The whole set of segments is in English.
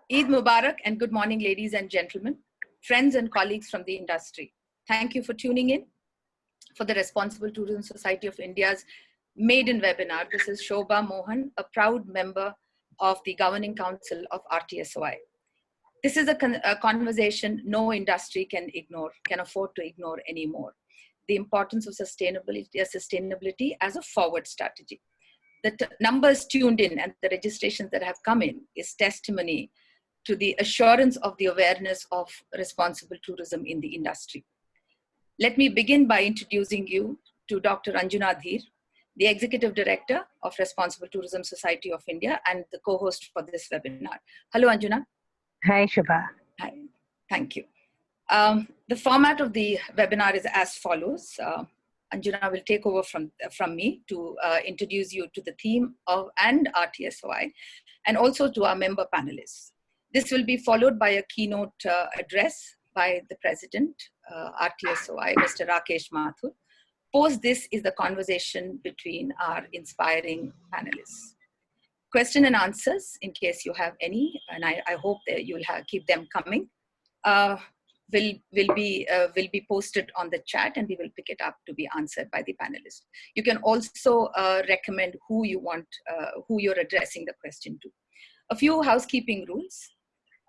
Eid Mubarak and good morning, ladies and gentlemen, friends and colleagues from the industry. Thank you for tuning in for the Responsible Tourism Society of India's maiden webinar. This is Shobha Mohan, a proud member of the Governing Council of RTSOI. This is a conversation no industry can afford to ignore anymore. The importance of sustainability as a forward strategy. The numbers tuned in and the registrations that have come in is testimony to the assurance of the awareness of responsible tourism in the industry. Let me begin by introducing you to Dr. Anjuna Dheer, the Executive Director of Responsible Tourism Society of India and the co-host for this webinar. Hello, Anjuna. Hi, Shubha. Hi, thank you. The format of the webinar is as follows. Anjuna will take over from me to introduce you to the theme of and RTSOI and also to our member panelists. This will be followed by a keynote address by the President, RTSOI, Mr. Rakesh Mathur. Post this is the conversation between our inspiring panelists. Question and answers, in case you have any, and I hope that you'll keep them coming, will be posted on the chat and we will pick it up to be answered by the panelists. You can also recommend who you're addressing the question to. A few housekeeping rules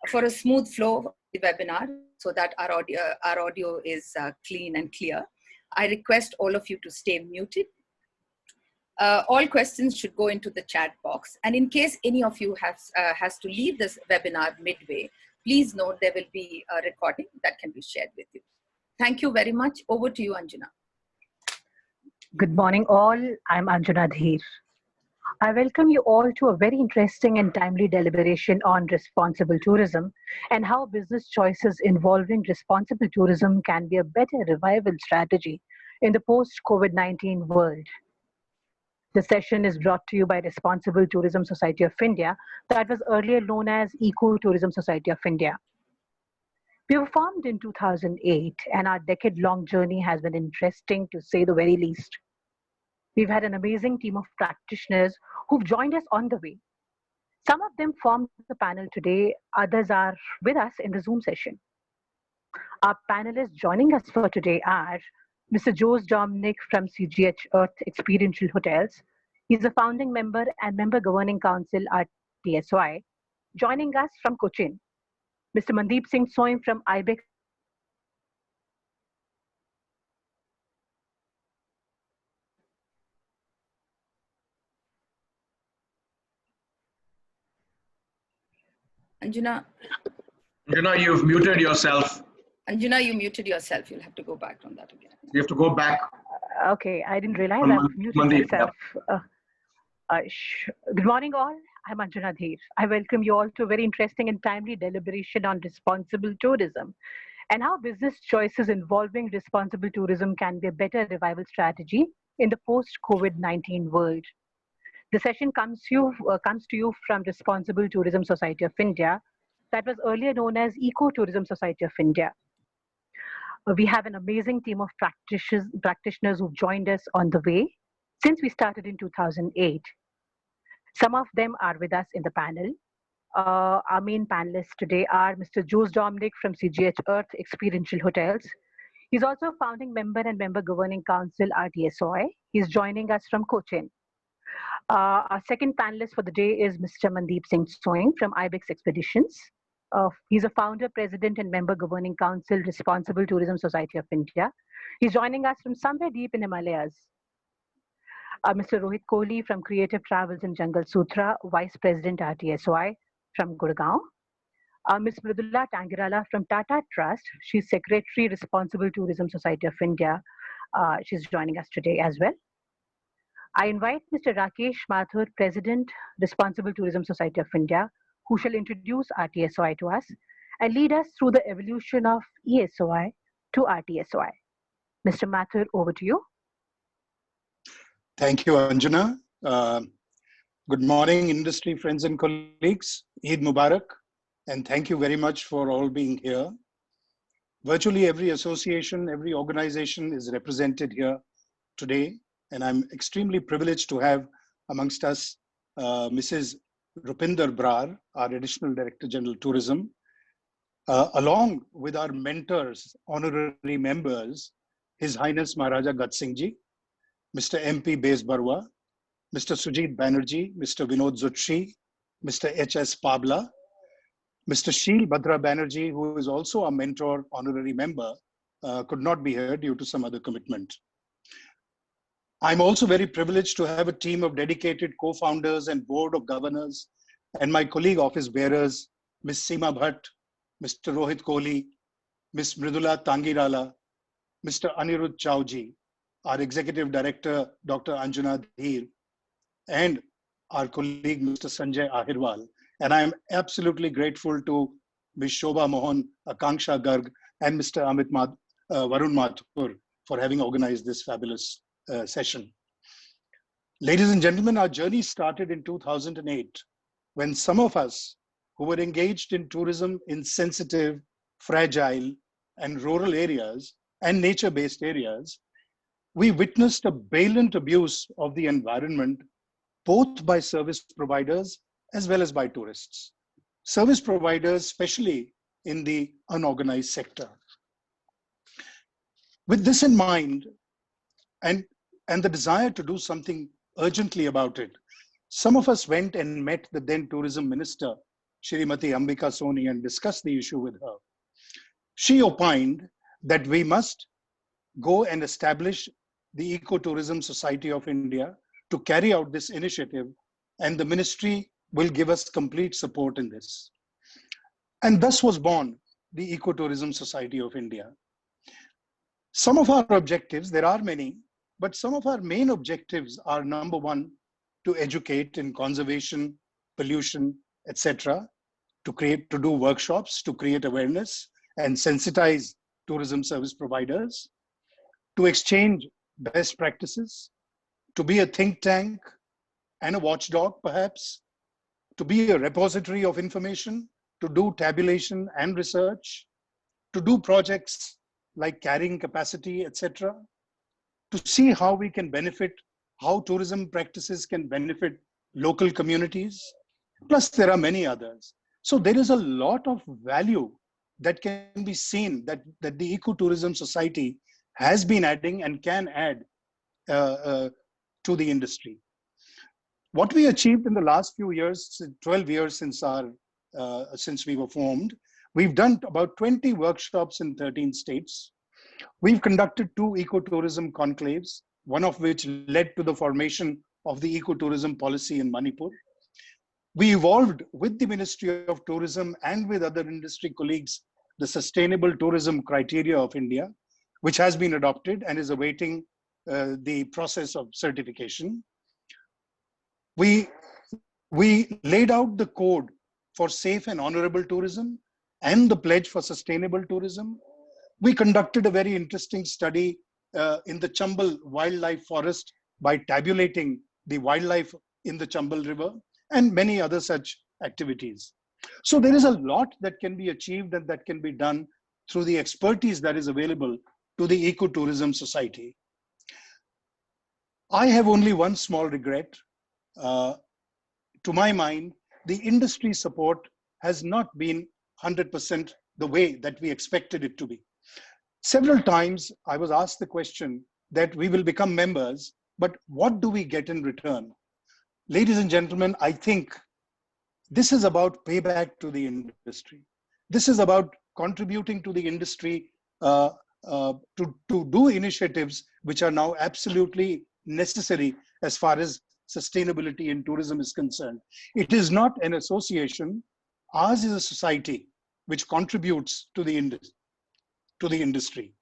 for a smooth flow of the webinar so that our audio is clean and clear. I request all of you to stay muted. All questions should go into the chat box. And in case any of you has to leave this webinar midway, please note there will be a recording that can be shared with you. Thank you very much. Over to you, Anjuna. Good morning, all. I'm Anjuna Dheer. I welcome you all to a very interesting and timely deliberation on responsible tourism and how business choices involving responsible tourism can be a better revival strategy in the post-COVID-19 world. The session is brought to you by Responsible Tourism Society of India, that was earlier known as Eco-Tourism Society of India. We were formed in 2008 and our decade-long journey has been interesting to say the very least. We've had an amazing team of practitioners who've joined us on the way. Some of them formed the panel today, others are with us in the Zoom session. Our panelists joining us for today are Mr. Jose Dominic from CGH Earth Experiential Hotels. He's a founding member and member governing council at TSOI. Joining us from Cochin, Mr. Mandeep Singh Soin from IBEX. Anjuna, you've muted yourself. Anjuna, you muted yourself. You'll have to go back on that again. You have to go back. Okay, I didn't realize I've muted myself. Good morning, all. I'm Anjuna Dheer. I welcome you all to a very interesting and timely deliberation on responsible tourism and how business choices involving responsible tourism can be a better revival strategy in the post-COVID-19 world. The session comes to you from Responsible Tourism Society of India, that was earlier known as Eco-Tourism Society of India. We have an amazing team of practitioners who've joined us on the way since we started in 2008. Some of them are with us in the panel. Our main panelists today are Mr. Jose Dominic from CGH Earth Experiential Hotels. He's also a founding member and member governing council at TSOI. He's joining us from Cochin. Our second panelist for the day is Mr. Mandeep Singh Soin from IBEX Expeditions. He's a founder, president, and member governing council, Responsible Tourism Society of India. He's joining us from somewhere deep in Himalayas. Mr. Rohit Kohli from Creative Travels and Jungle Sutra, vice president at TSOI from Gurgaon. Ms. Mridula Tangirala from Tata Trust. She's secretary, Responsible Tourism Society of India. She's joining us today as well. I invite Mr. Rakesh Mathur, President, Responsible Tourism Society of India, who shall introduce RTSOI to us and lead us through the evolution of ESOI to RTSOI. Mr. Mathur, over to you. Thank you, Anjuna. Good morning, industry friends and colleagues. Eid Mubarak, and thank you very much for all being here. Virtually every association, every organization is represented here today, and I'm extremely privileged to have amongst us Mrs. Rupinder Brar, our Additional Director General Tourism, along with our mentors, honorary members, His Highness Maharaja Gat Singh Ji, Mr. MP Bez Barwa, Mr. Sujit Banerjee, Mr. Vinod Zutshi, Mr. H.S. Pabla, Mr. Sheel Bhadra Banerjee, who is also a mentor honorary member, could not be here due to some other commitment. I'm also very privileged to have a team of dedicated co-founders and board of governors and my colleague office bearers, Ms. Seema Bhatt, Mr. Rohit Kohli, Ms. Mridula Tangirala, Mr. Anirudh Chauji, our executive director, Dr. Anjana Dheer, and our colleague, Mr. Sanjay Ahirwal. And I am absolutely grateful to Ms. Shobha Mohan, Akanksha Garg, and Mr. Varun Mathur for having organized this fabulous session. Ladies and gentlemen, our journey started in 2008 when some of us who were engaged in tourism in sensitive, fragile, and rural areas and nature-based areas, we witnessed a blatant abuse of the environment, both by service providers as well as by tourists. Service providers, especially in the unorganized sector. With this in mind, and the desire to do something urgently about it, some of us went and met the then tourism minister, Shrimati Ambika Soni, and discussed the issue with her. She opined that we must go and establish the Ecotourism Society of India to carry out this initiative, and the ministry will give us complete support in this. And thus was born the Ecotourism Society of India. Some of our objectives, there are many, but some of our main objectives are: number one, to educate in conservation, pollution, etc., to do workshops, to create awareness and sensitize tourism service providers, to exchange best practices, to be a think tank and a watchdog perhaps, to be a repository of information, to do tabulation and research, to do projects like carrying capacity, etc., to see how we can benefit, how tourism practices can benefit local communities. Plus, there are many others. So there is a lot of value that can be seen that the Ecotourism Society has been adding and can add to the industry. What we achieved in the last few years, 12 years since we were formed, we've done about 20 workshops in 13 states. We've conducted 2 ecotourism conclaves, one of which led to the formation of the ecotourism policy in Manipur. We evolved with the Ministry of Tourism and with other industry colleagues the Sustainable Tourism Criteria of India, which has been adopted and is awaiting the process of certification. We laid out the code for safe and honorable tourism and the pledge for sustainable tourism. We conducted a very interesting study in the Chambal Wildlife Forest by tabulating the wildlife in the Chambal River and many other such activities. So there is a lot that can be achieved and that can be done through the expertise that is available to the Ecotourism Society. I have only one small regret. To my mind, the industry support has not been 100% the way that we expected it to be. Several times I was asked the question that we will become members, but what do we get in return? Ladies and gentlemen, I think this is about payback to the industry. This is about contributing to the industry to do initiatives which are now absolutely necessary as far as sustainability in tourism is concerned. It is not an association. Ours is a society which contributes to the industry.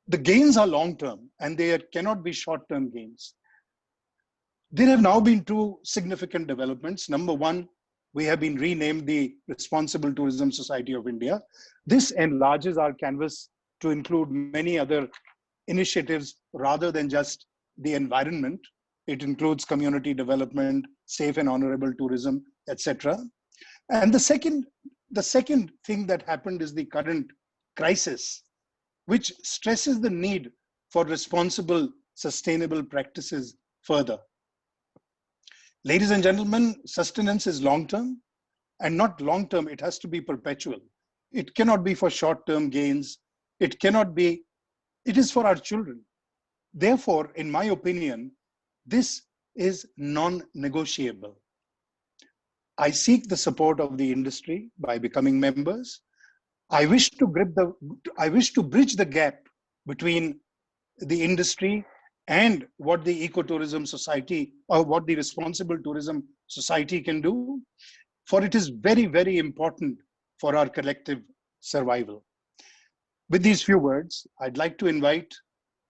The gains are long-term and they cannot be short-term gains. There have now been 2 significant developments. Number one, we have been renamed the Responsible Tourism Society of India. This enlarges our canvas to include many other initiatives rather than just the environment. It includes community development, safe and honorable tourism, etc. And the second thing that happened is the current crisis, which stresses the need for responsible, sustainable practices further. Ladies and gentlemen, sustenance is long-term, and not long-term, it has to be perpetual. It cannot be for short-term gains. It cannot be, it is for our children. Therefore, in my opinion, this is non-negotiable. I seek the support of the industry by becoming members. I wish to bridge the gap between the industry and what the ecotourism society or what the responsible tourism society can do, for it is very, very important for our collective survival. With these few words, I'd like to invite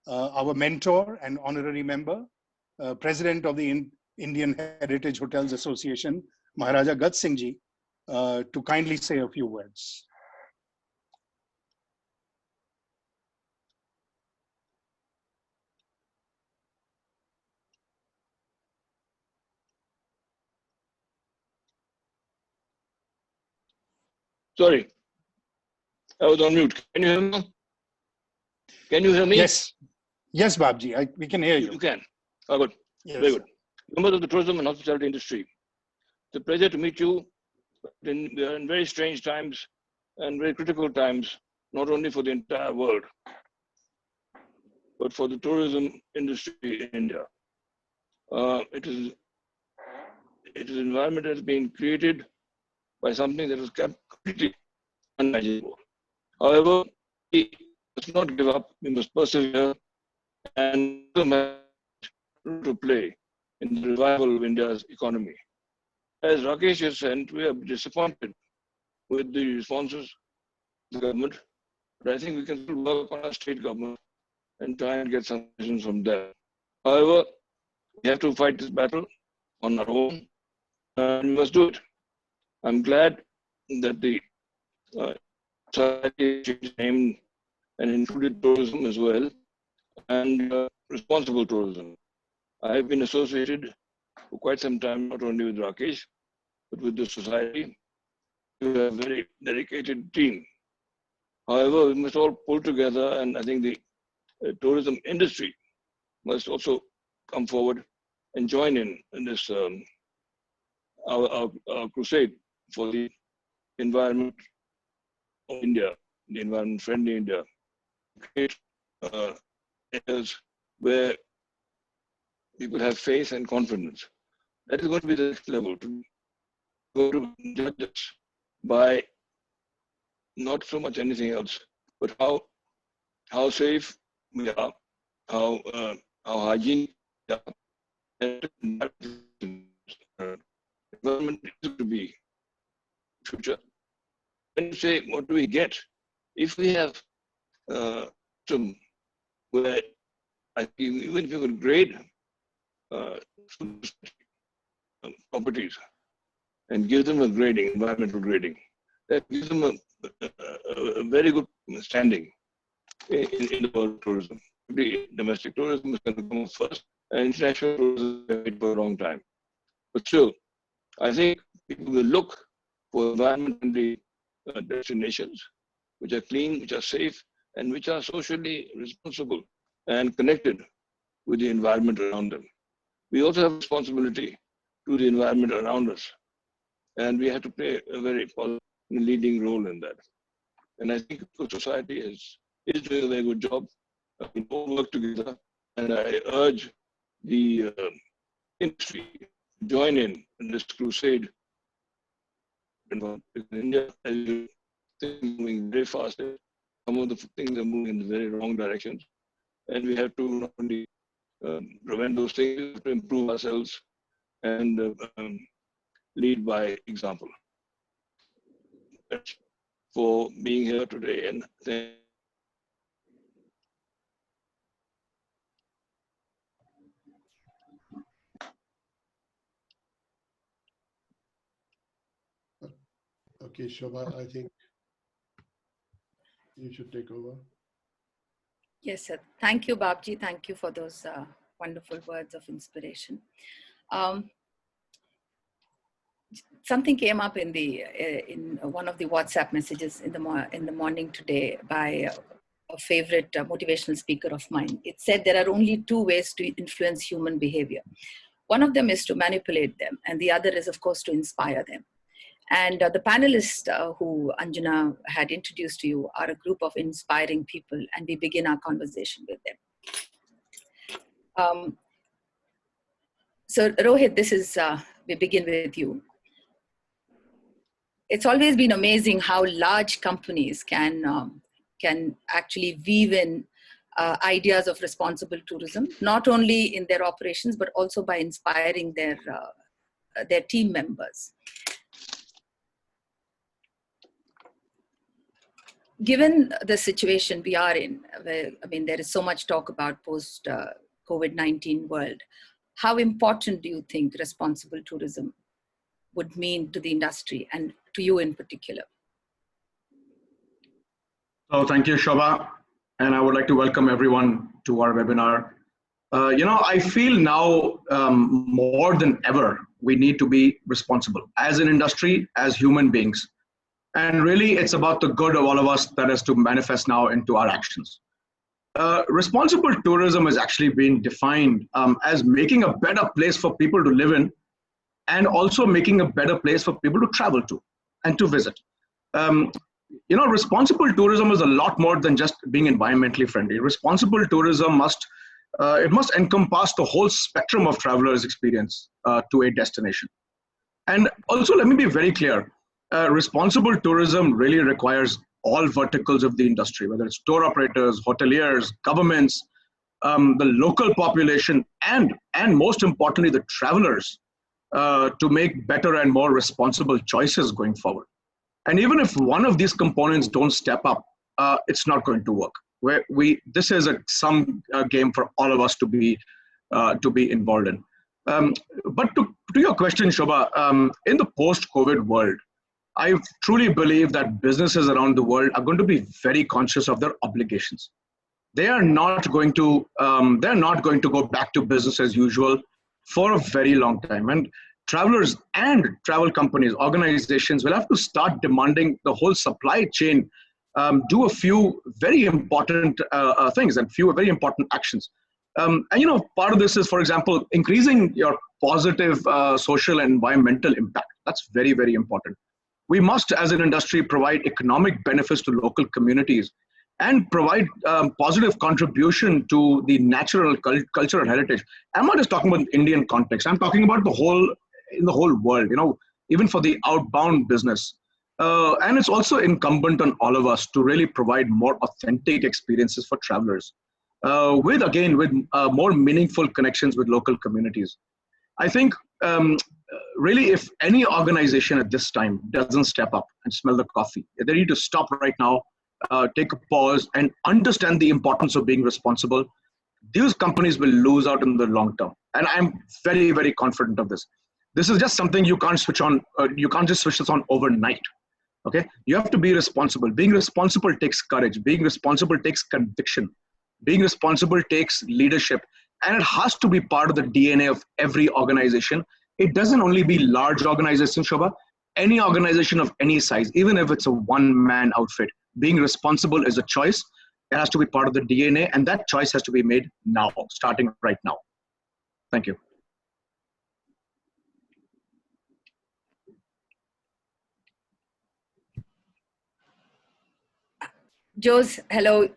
our mentor and honorary member, President of the Indian Heritage Hotels Association, Maharaja Gat Singh Ji, to kindly say a few words. Sorry, I was on mute. Can you hear me? Can you hear me? Yes, yes, Babji, we can hear you. You can. Oh, good. Yes. Very good. Members of the tourism and hospitality industry, it's a pleasure to meet you. We are in very strange times and very critical times, not only for the entire world, but for the tourism industry in India. It is an environment that has been created by something that was completely unmanageable. However, we must not give up. We must persevere and to play in the revival of India's economy. As Rakesh has said, we are disappointed with the responses of the government, but I think we can still work on our state government and try and get some decisions from there. However, we have to fight this battle on our own, and we must do it. I'm glad that the society changed name and included tourism as well, and responsible tourism. I've been associated for quite some time, not only with Rakesh, but with the society. We have a very dedicated team. However, we must all pull together, and I think the tourism industry must also come forward and join in this our crusade for the environment of India, the environment-friendly India. Create areas where people have faith and confidence. That is going to be the next level, to go to judge us by not so much anything else, but how safe we are, how hygienic we are, and environment is to be future. When you say what do we get, if we have some where I think even if you could grade properties and give them a grading, environmental grading, that gives them a very good standing in the world of tourism. Domestic tourism is going to come first, and international tourism will wait for a long time. But still, I think people will look for environmentally destinations which are clean, which are safe, and which are socially responsible and connected with the environment around them. We also have responsibility to the environment around us, and we have to play a very positive leading role in that. And I think the society is doing a very good job. We all work together, and I urge the industry to join in this crusade. In India, things are moving very fast. Some of the things are moving in the very wrong directions, and we have to not only prevent those things, we have to improve ourselves and lead by example. That's for being here today, and thank Okay, Shobha, I think you should take over. Yes, sir. Thank you, Babji. Thank you for those wonderful words of inspiration. Something came up in one of the WhatsApp messages in the morning today by a favorite motivational speaker of mine. It said there are only two ways to influence human behavior. One of them is to manipulate them, and the other is, of course, to inspire them. And the panelists who Anjana had introduced to you are a group of inspiring people, and we begin our conversation with them. So Rohit, we begin with you. It's always been amazing how large companies can actually weave in ideas of responsible tourism, not only in their operations, but also by inspiring their team members. Given the situation we are in, where, I mean, there is so much talk about post COVID-19 world, how important do you think responsible tourism would mean to the industry and to you in particular? So thank you, Shobha. And I would like to welcome everyone to our webinar. I feel now more than ever, we need to be responsible as an industry, as human beings. And really, it's about the good of all of us that has to manifest now into our actions. Responsible tourism is actually being defined as making a better place for people to live in, and also making a better place for people to travel to and to visit. Responsible tourism is a lot more than just being environmentally friendly. Responsible tourism must encompass the whole spectrum of travelers' experience to a destination. And also, let me be very clear. Responsible tourism really requires all verticals of the industry, whether it's tour operators, hoteliers, governments, the local population, and most importantly, the travelers, to make better and more responsible choices going forward. And even if one of these components don't step up, it's not going to work. This is some game for all of us to be involved in. But to your question, Shobha, in the post-COVID world, I truly believe that businesses around the world are going to be very conscious of their obligations. They are not going to go back to business as usual for a very long time. And travelers and travel companies, organizations will have to start demanding the whole supply chain do a few very important things and few very important actions. Part of this is, for example, increasing your positive social and environmental impact. That's very, very important. We must, as an industry, provide economic benefits to local communities and provide positive contribution to the natural cultural heritage. I'm not just talking about Indian context. I'm talking about in the whole world, even for the outbound business. And it's also incumbent on all of us to really provide more authentic experiences for travelers with more meaningful connections with local communities. I think really, if any organization at this time doesn't step up and smell the coffee, they need to stop right now, take a pause, and understand the importance of being responsible. These companies will lose out in the long term. And I'm very, very confident of this. This is just something you can't switch on. You can't just switch this on overnight. Okay? You have to be responsible. Being responsible takes courage. Being responsible takes conviction. Being responsible takes leadership. And it has to be part of the DNA of every organization. It doesn't only be large organizations, Shobha. Any organization of any size, even if it's a one-man outfit, being responsible is a choice. It has to be part of the DNA, and that choice has to be made now, starting right now. Thank you. Jose, hello.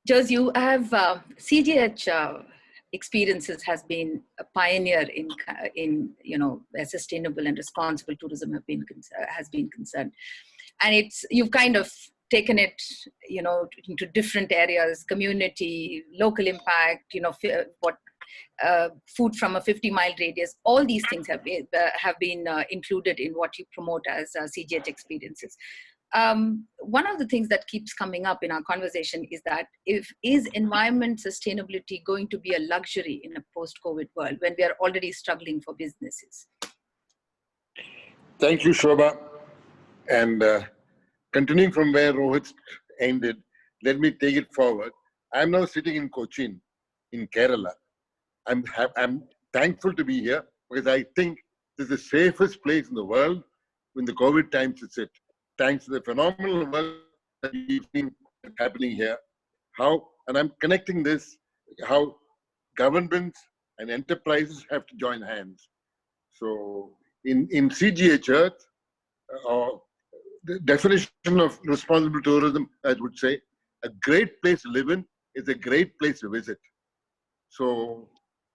Jose, you have CGH experiences has been a pioneer in where sustainable and responsible tourism has been concerned, and you've kind of taken it into different areas: community, local impact, food from a 50-mile radius. All these things have been included in what you promote as CGH experiences. One of the things that keeps coming up in our conversation is that is environment sustainability going to be a luxury in a post-COVID world when we are already struggling for businesses? Thank you, Shobha. And continuing from where Rohit ended, let me take it forward. I'm now sitting in Cochin, in Kerala. I'm thankful to be here because I think this is the safest place in the world when the COVID times is it. Thanks to the phenomenal work that we've seen happening here. And I'm connecting this, how governments, and enterprises have to join hands. So in CGH Earth, or the definition of responsible tourism, I would say, a great place to live in is a great place to visit. So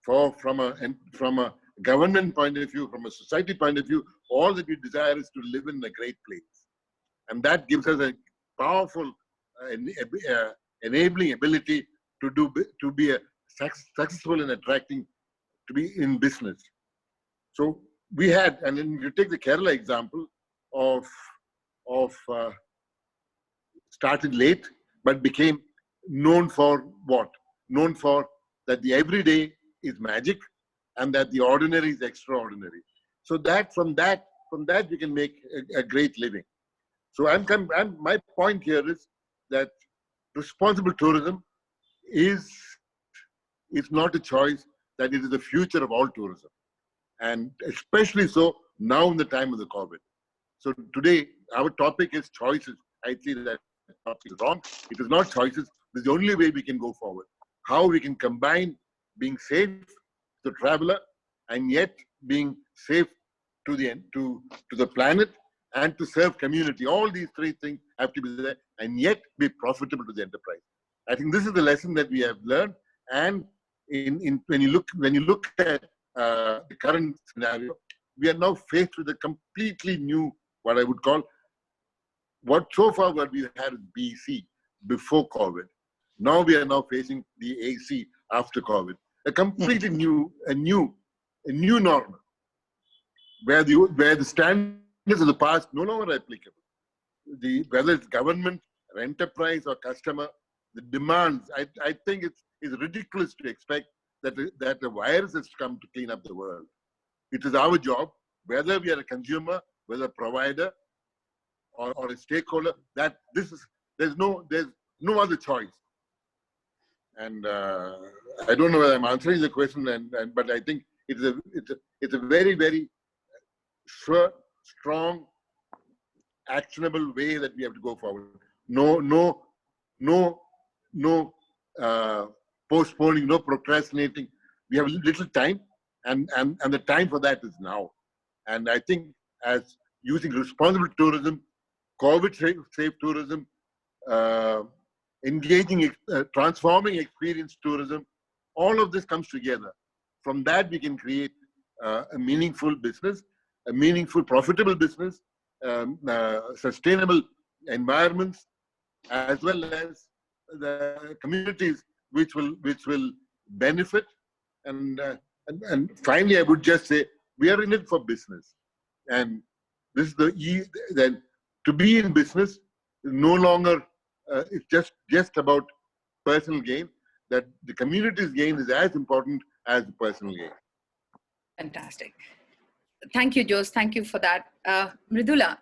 from a government point of view, from a society point of view, all that we desire is to live in a great place. And that gives us a powerful enabling ability to be successful in attracting, to be in business. So we had, and then you take the Kerala example of started late, but became known for what? Known for that the everyday is magic and that the ordinary is extraordinary. So that from that we can make a great living. So my point here is that responsible tourism is not a choice, that it is the future of all tourism. And especially so now in the time of the COVID. So today, our topic is choices. I see that topic is wrong. It is not choices. This is the only way we can go forward. How we can combine being safe to the traveler and yet being safe to the planet and to serve community. All these three things have to be there and yet be profitable to the enterprise. I think this is the lesson that we have learned. And when you look at the current scenario, we are now faced with a completely new, what I would call, what we had is BC, before COVID. Now we are now facing the AC after COVID. A completely new normal, where the standards of the past no longer applicable. Whether it's government or enterprise or customer, the demands, I think it's ridiculous to expect that a virus has come to clean up the world. It is our job, whether we are a consumer, whether a provider or a stakeholder, that there's no other choice. And I don't know whether I'm answering the question, but I think it's a very, very sure, strong, actionable way that we have to go forward. No postponing, no procrastinating. We have little time, and the time for that is now. And I think as using responsible tourism, COVID-safe tourism, engaging, transforming experience tourism, all of this comes together. From that, we can create a meaningful business, a meaningful, profitable business, sustainable environments, as well as the communities which will benefit. And finally, I would just say we are in it for business, and this is then to be in business is no longer it's just about personal gain. That the community's gain is as important as the personal gain. Fantastic. Thank you, Jose. Thank you for that. Mridula,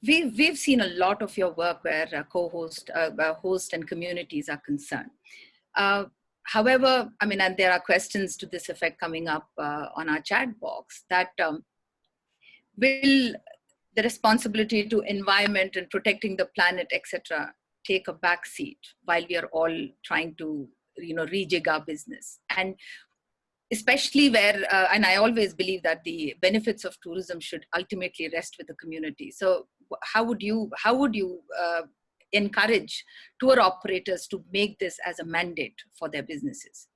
we've seen a lot of your work where host and communities are concerned. However, I mean, and there are questions to this effect coming up on our chat box, that will the responsibility to environment and protecting the planet, etc., take a back seat while we are all trying to, rejig our business? And especially where, and I always believe that the benefits of tourism should ultimately rest with the community. So how would you encourage tour operators to make this as a mandate for their businesses?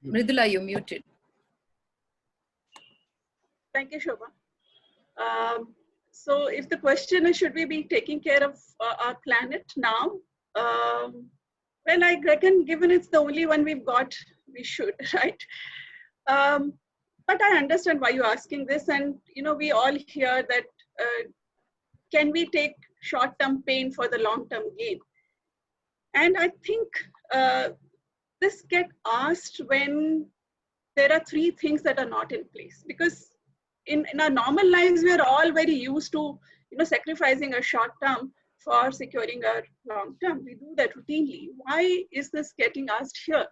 Mridula, you're muted. Thank you, Shobha. So if the question is, should we be taking care of our planet now? Well, I reckon given it's the only one we've got, we should, right? But I understand why you're asking this. And, we all hear that, can we take short-term pain for the long-term gain? And I think this gets asked when there are three things that are not in place. Because in our normal lives, we are all very used to, sacrificing a short-term for securing our long-term. We do that routinely. Why is this getting asked here?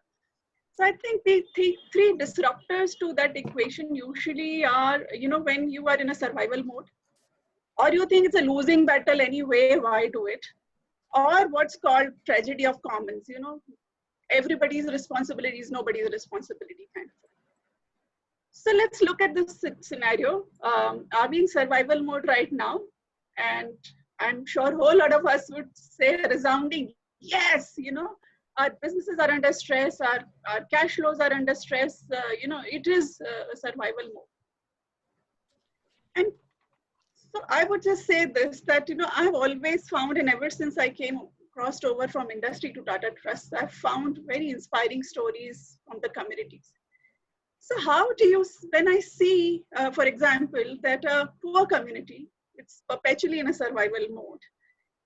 So I think the three disruptors to that equation usually are, when you are in a survival mode, or you think it's a losing battle anyway, why do it? or what's called tragedy of commons, you know, everybody's responsibilities, nobody's responsibility kind of. So let's look at this scenario. Are we in survival mode right now? And I'm sure a whole lot of us would say a resounding yes, you know, our businesses are under stress, our cash flows are under stress, you know, it is a survival mode. And so I would just say this, that, you know, I've always found, and ever since I crossed over from industry to Tata Trust, I've found very inspiring stories from the communities. So how do you, when I see, for example, that a poor community, it's perpetually in a survival mode,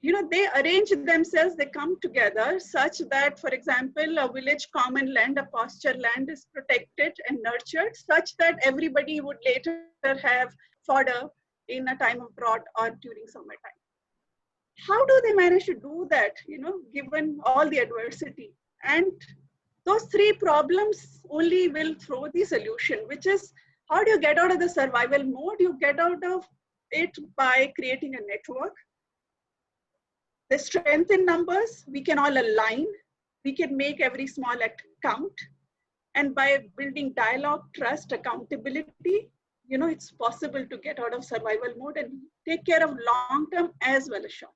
you know, they arrange themselves, they come together such that, for example, a village common land, a pasture land is protected and nurtured such that everybody would later have fodder in a time of drought or during summertime. How do they manage to do that, you know, given all the adversity? And those three problems only will throw the solution, which is, how do you get out of the survival mode? You get out of it by creating a network. The strength in numbers, we can all align. We can make every small act count. And by building dialogue, trust, accountability, you know, it's possible to get out of survival mode and take care of long-term as well as short.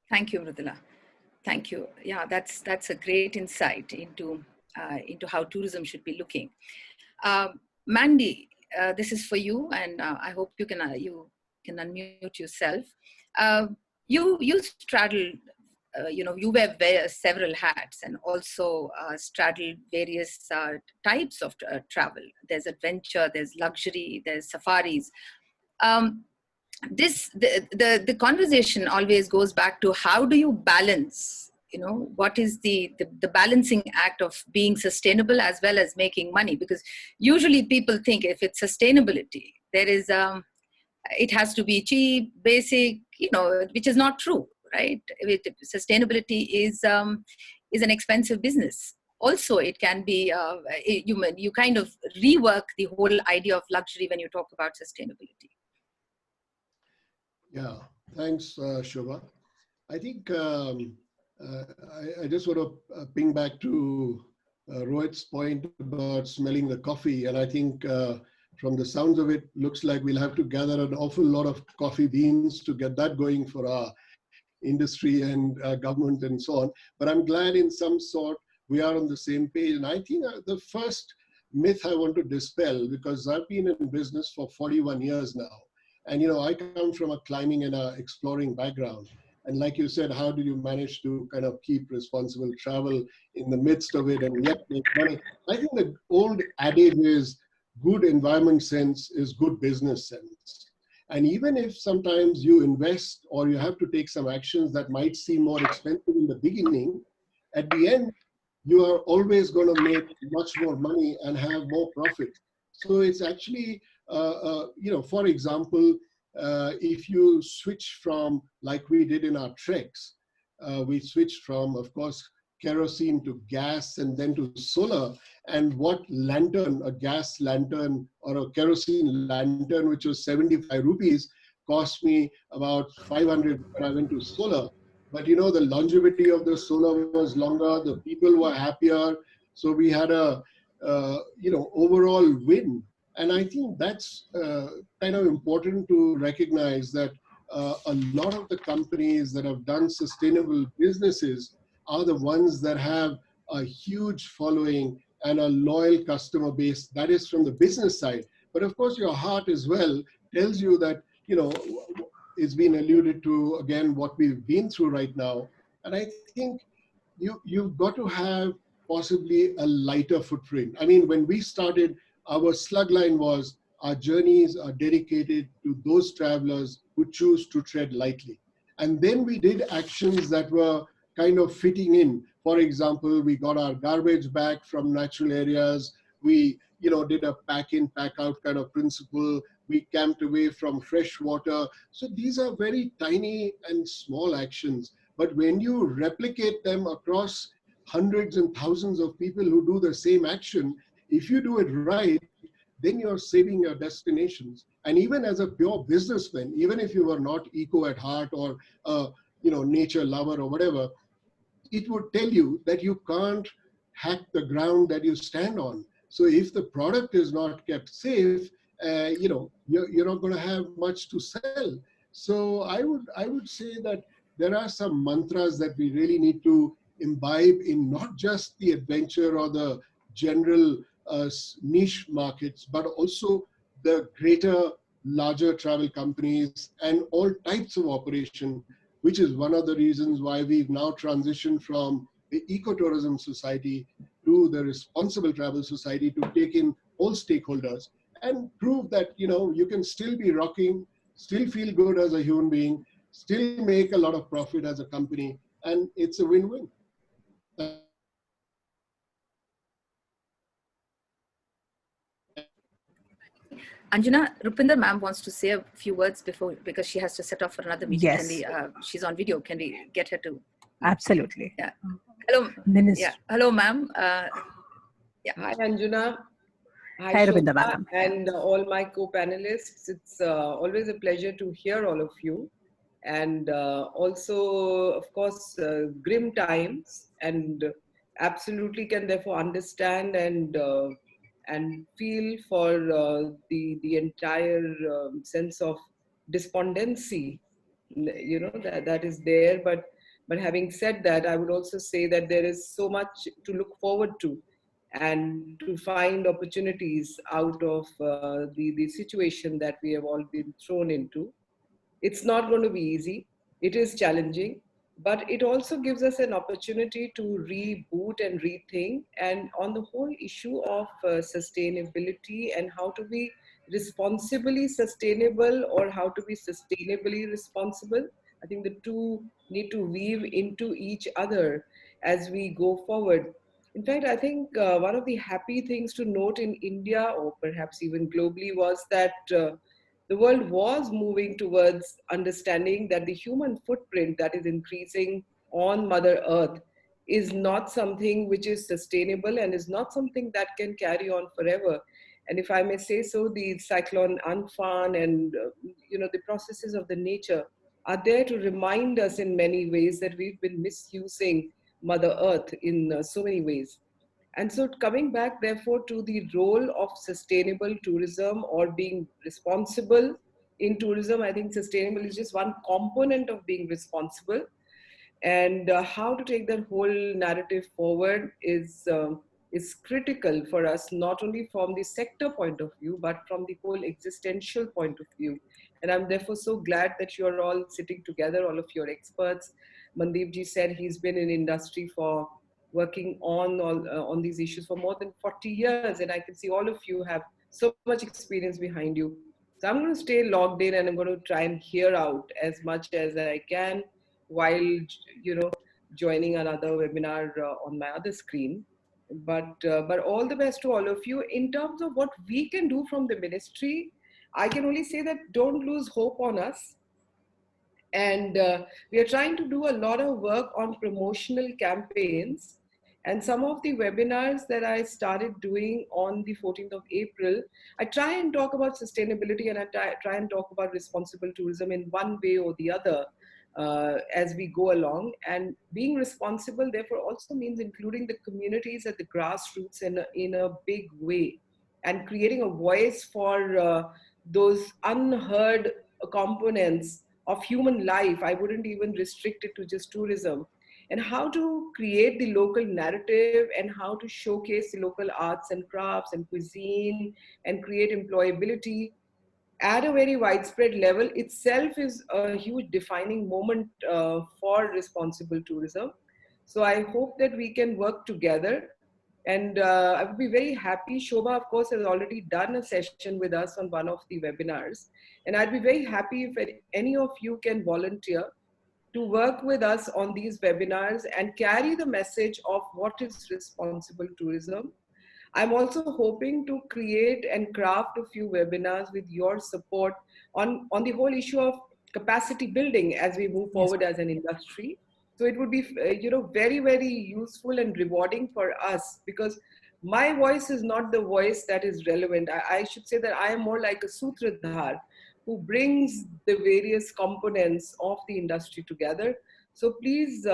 Thank you, Mridula. Thank you. Yeah, that's a great insight into how tourism should be looking. Mandy, this is for you, and I hope you can unmute yourself. You straddle, you know, you wear several hats and also straddle various types of travel. There's adventure, there's luxury, there's safaris. The conversation always goes back to how do you balance, you know, what is the balancing act of being sustainable as well as making money? Because usually people think if it's sustainability, there is it has to be cheap, basic, you know, which is not true, right? Sustainability is an expensive business. Also, it can be you kind of rework the whole idea of luxury when you talk about sustainability. Yeah, thanks, Shobha. I think I just want to ping back to Rohit's point about smelling the coffee. And I think from the sounds of it, looks like we'll have to gather an awful lot of coffee beans to get that going for our industry and government and so on. But I'm glad in some sort we are on the same page. And I think the first myth I want to dispel, because I've been in business for 41 years now. And, you know, I come from a climbing and a exploring background. And like you said, how do you manage to kind of keep responsible travel in the midst of it and yet make money? I think the old adage is good environment sense is good business sense. And even if sometimes you invest or you have to take some actions that might seem more expensive in the beginning, at the end, you are always going to make much more money and have more profit. So it's actually, you know, for example, if you switch from, like we did in our treks, we switched from, of course, kerosene to gas and then to solar. And what lantern, a gas lantern or a kerosene lantern, which was 75 rupees, cost me about 500 when I went to solar. But you know, the longevity of the solar was longer, the people were happier. So we had a, you know, overall win. And I think that's kind of important to recognize that a lot of the companies that have done sustainable businesses are the ones that have a huge following and a loyal customer base. That is from the business side. But of course, your heart as well tells you that, you know, it's been alluded to, again, what we've been through right now. And I think you've got to have possibly a lighter footprint. I mean, when we started, our slug line was, our journeys are dedicated to those travelers who choose to tread lightly. And then we did actions that were kind of fitting in. For example, we got our garbage back from natural areas. We, you know, did a pack in, pack out kind of principle. We camped away from fresh water. So these are very tiny and small actions. But when you replicate them across hundreds and thousands of people who do the same action, if you do it right, then you're saving your destinations. And even as a pure businessman, even if you are not eco at heart or nature lover or whatever, it would tell you that you can't hack the ground that you stand on. So if the product is not kept safe, you're not going to have much to sell. So I would say that there are some mantras that we really need to imbibe in not just the adventure or the general niche markets, but also the greater, larger travel companies and all types of operation, which is one of the reasons why we've now transitioned from the ecotourism society to the responsible travel society to take in all stakeholders and prove that you can still be rocking, still feel good as a human being, still make a lot of profit as a company, and it's a win-win. Anjana, Rupinder ma'am wants to say a few words before, because she has to set off for another meeting. Yes. Can we, she's on video. Can we get her to? Absolutely. Yeah. Hello. Minister. Yeah. Hello, ma'am. Yeah. Hi, Anjana. Hi, Ravinda Shobha, madam. and all my co-panelists. It's always a pleasure to hear all of you. And also, of course, grim times, and absolutely can therefore understand and feel for the entire sense of despondency, that is there. But having said that, I would also say that there is so much to look forward to and to find opportunities out of the situation that we have all been thrown into. It's not going to be easy. It is challenging, but it also gives us an opportunity to reboot and rethink, and on the whole issue of sustainability and how to be responsibly sustainable or how to be sustainably responsible. I think the two need to weave into each other as we go forward. In fact, I think one of the happy things to note in India, or perhaps even globally, was that the world was moving towards understanding that the human footprint that is increasing on Mother Earth is not something which is sustainable and is not something that can carry on forever. And if I may say so, the cyclone Amphan and the processes of the nature are there to remind us in many ways that we've been misusing Mother Earth in so many ways. And so coming back, therefore, to the role of sustainable tourism or being responsible in tourism, I think sustainable is just one component of being responsible. And how to take that whole narrative forward is critical for us, not only from the sector point of view, but from the whole existential point of view. And I'm therefore so glad that you're all sitting together, all of your experts. Mandeep ji said he's been in industry for working on these issues for more than 40 years. And I can see all of you have so much experience behind you. So I'm going to stay logged in and I'm going to try and hear out as much as I can while joining another webinar on my other screen. But all the best to all of you. In terms of what we can do from the ministry, I can only say that don't lose hope on us. And we are trying to do a lot of work on promotional campaigns. And some of the webinars that I started doing on the 14th of April, I try and talk about sustainability and I try and talk about responsible tourism in one way or the other as we go along. And being responsible, therefore, also means including the communities at the grassroots in a big way and creating a voice for those unheard components of human life. I wouldn't even restrict it to just tourism. And how to create the local narrative and how to showcase the local arts and crafts and cuisine and create employability at a very widespread level itself is a huge defining moment for responsible tourism. So I hope that we can work together. And I would be very happy. Shobha, of course, has already done a session with us on one of the webinars. And I'd be very happy if any of you can volunteer to work with us on these webinars and carry the message of what is responsible tourism. I'm also hoping to create and craft a few webinars with your support on the whole issue of capacity building as we move forward as an industry. So it would be, very, very useful and rewarding for us, because my voice is not the voice that is relevant. I should say that I am more like a sutradhar who brings the various components of the industry together. So please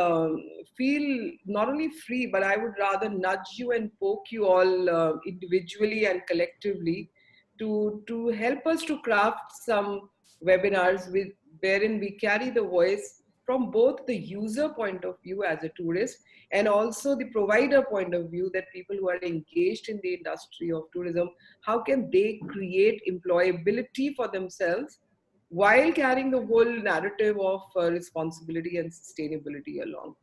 feel not only free, but I would rather nudge you and poke you all individually and collectively to help us to craft some webinars wherein we carry the voice from both the user point of view as a tourist and also the provider point of view, that people who are engaged in the industry of tourism, how can they create employability for themselves while carrying the whole narrative of responsibility and sustainability along.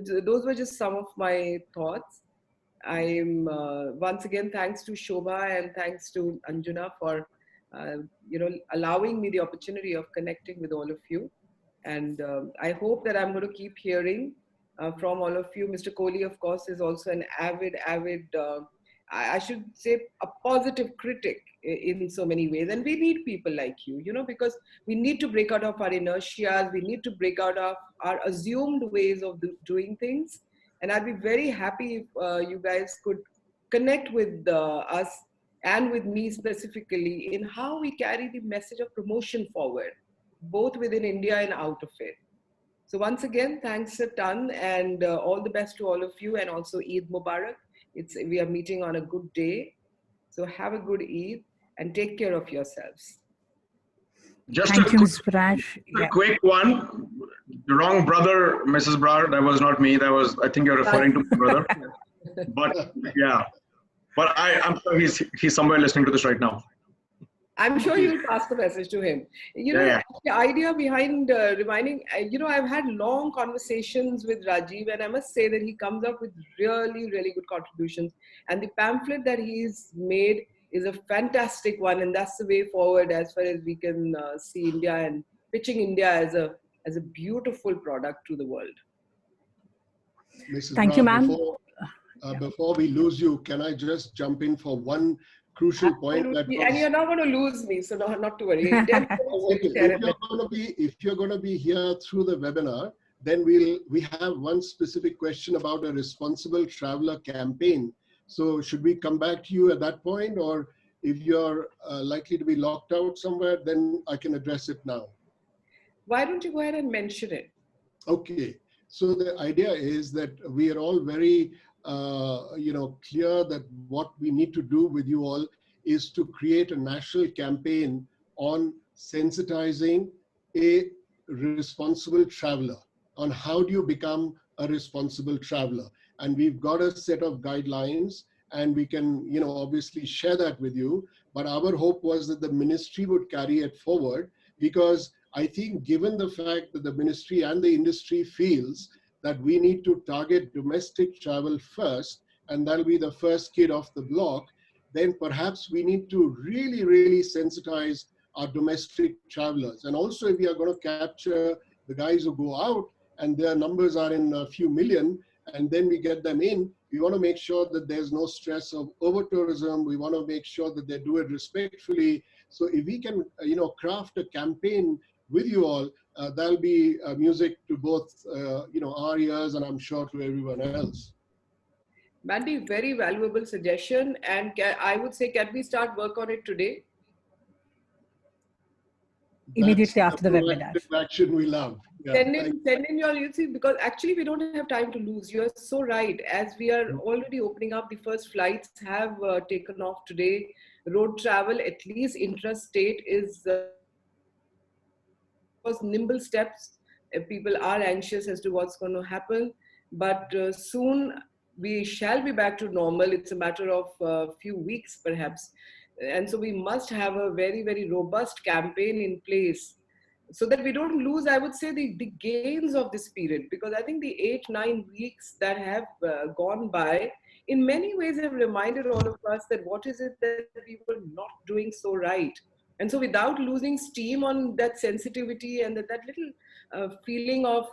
So those were just some of my thoughts. I'm once again, thanks to Shobha and thanks to Anjuna for allowing me the opportunity of connecting with all of you. And I hope that I'm going to keep hearing from all of you. Mr. Kohli, of course, is also an avid, I should say, a positive critic in so many ways. And we need people like you, because we need to break out of our inertia. We need to break out of our assumed ways of doing things. And I'd be very happy if you guys could connect with us and with me specifically in how we carry the message of promotion forward, both within India and out of it. So once again, thanks a ton, and all the best to all of you, and also Eid Mubarak. We are meeting on a good day. So have a good Eid and take care of yourselves. Just Thank you, Ms. Raj. a quick one. The wrong brother, Mrs. Brar. That was not me. That was, I think you're referring to my brother. But yeah, but I'm sure he's somewhere listening to this right now. I'm sure you'll pass the message to him. The idea behind reminding, I've had long conversations with Rajiv, and I must say that he comes up with really, really good contributions. And the pamphlet that he's made is a fantastic one, and that's the way forward as far as we can see India and pitching India as a beautiful product to the world. Mrs. Thank you, ma'am. Before we lose you, can I just jump in for one crucial point? And you're not going to lose me, so not to worry. If you're going to be here through the webinar, then we have one specific question about a responsible traveler campaign. So should we come back to you at that point, or if you're likely to be locked out somewhere, then I can address it now. Why don't you go ahead and mention it? Okay. So the idea is that we are all very clear that what we need to do with you all is to create a national campaign on sensitizing a responsible traveler, on how do you become a responsible traveler. And we've got a set of guidelines, and we can, obviously share that with you. But our hope was that the ministry would carry it forward, because I think given the fact that the ministry and the industry feels that we need to target domestic travel first, and that'll be the first kid off the block, then perhaps we need to really, really sensitize our domestic travelers. And also, if we are going to capture the guys who go out and their numbers are in a few million, and then we get them in, we want to make sure that there's no stress of over-tourism. We want to make sure that they do it respectfully. So if we can, craft a campaign with you all, that'll be music to both, our ears, and I'm sure to everyone else. Mandy, very valuable suggestion. And I would say, can we start work on it today? Immediately after the webinar. Action we love. Yeah, send in your, because actually we don't have time to lose. You're so right. As we are already opening up, the first flights have taken off today. Road travel, at least intrastate, is nimble steps. People are anxious as to what's going to happen, but soon we shall be back to normal. It's a matter of a few weeks perhaps. And so we must have a very, very robust campaign in place so that we don't lose, I would say, the gains of this period. Because I think the 8-9 weeks that have gone by in many ways have reminded all of us that what is it that we were not doing so right. And so without losing steam on that sensitivity and that little feeling of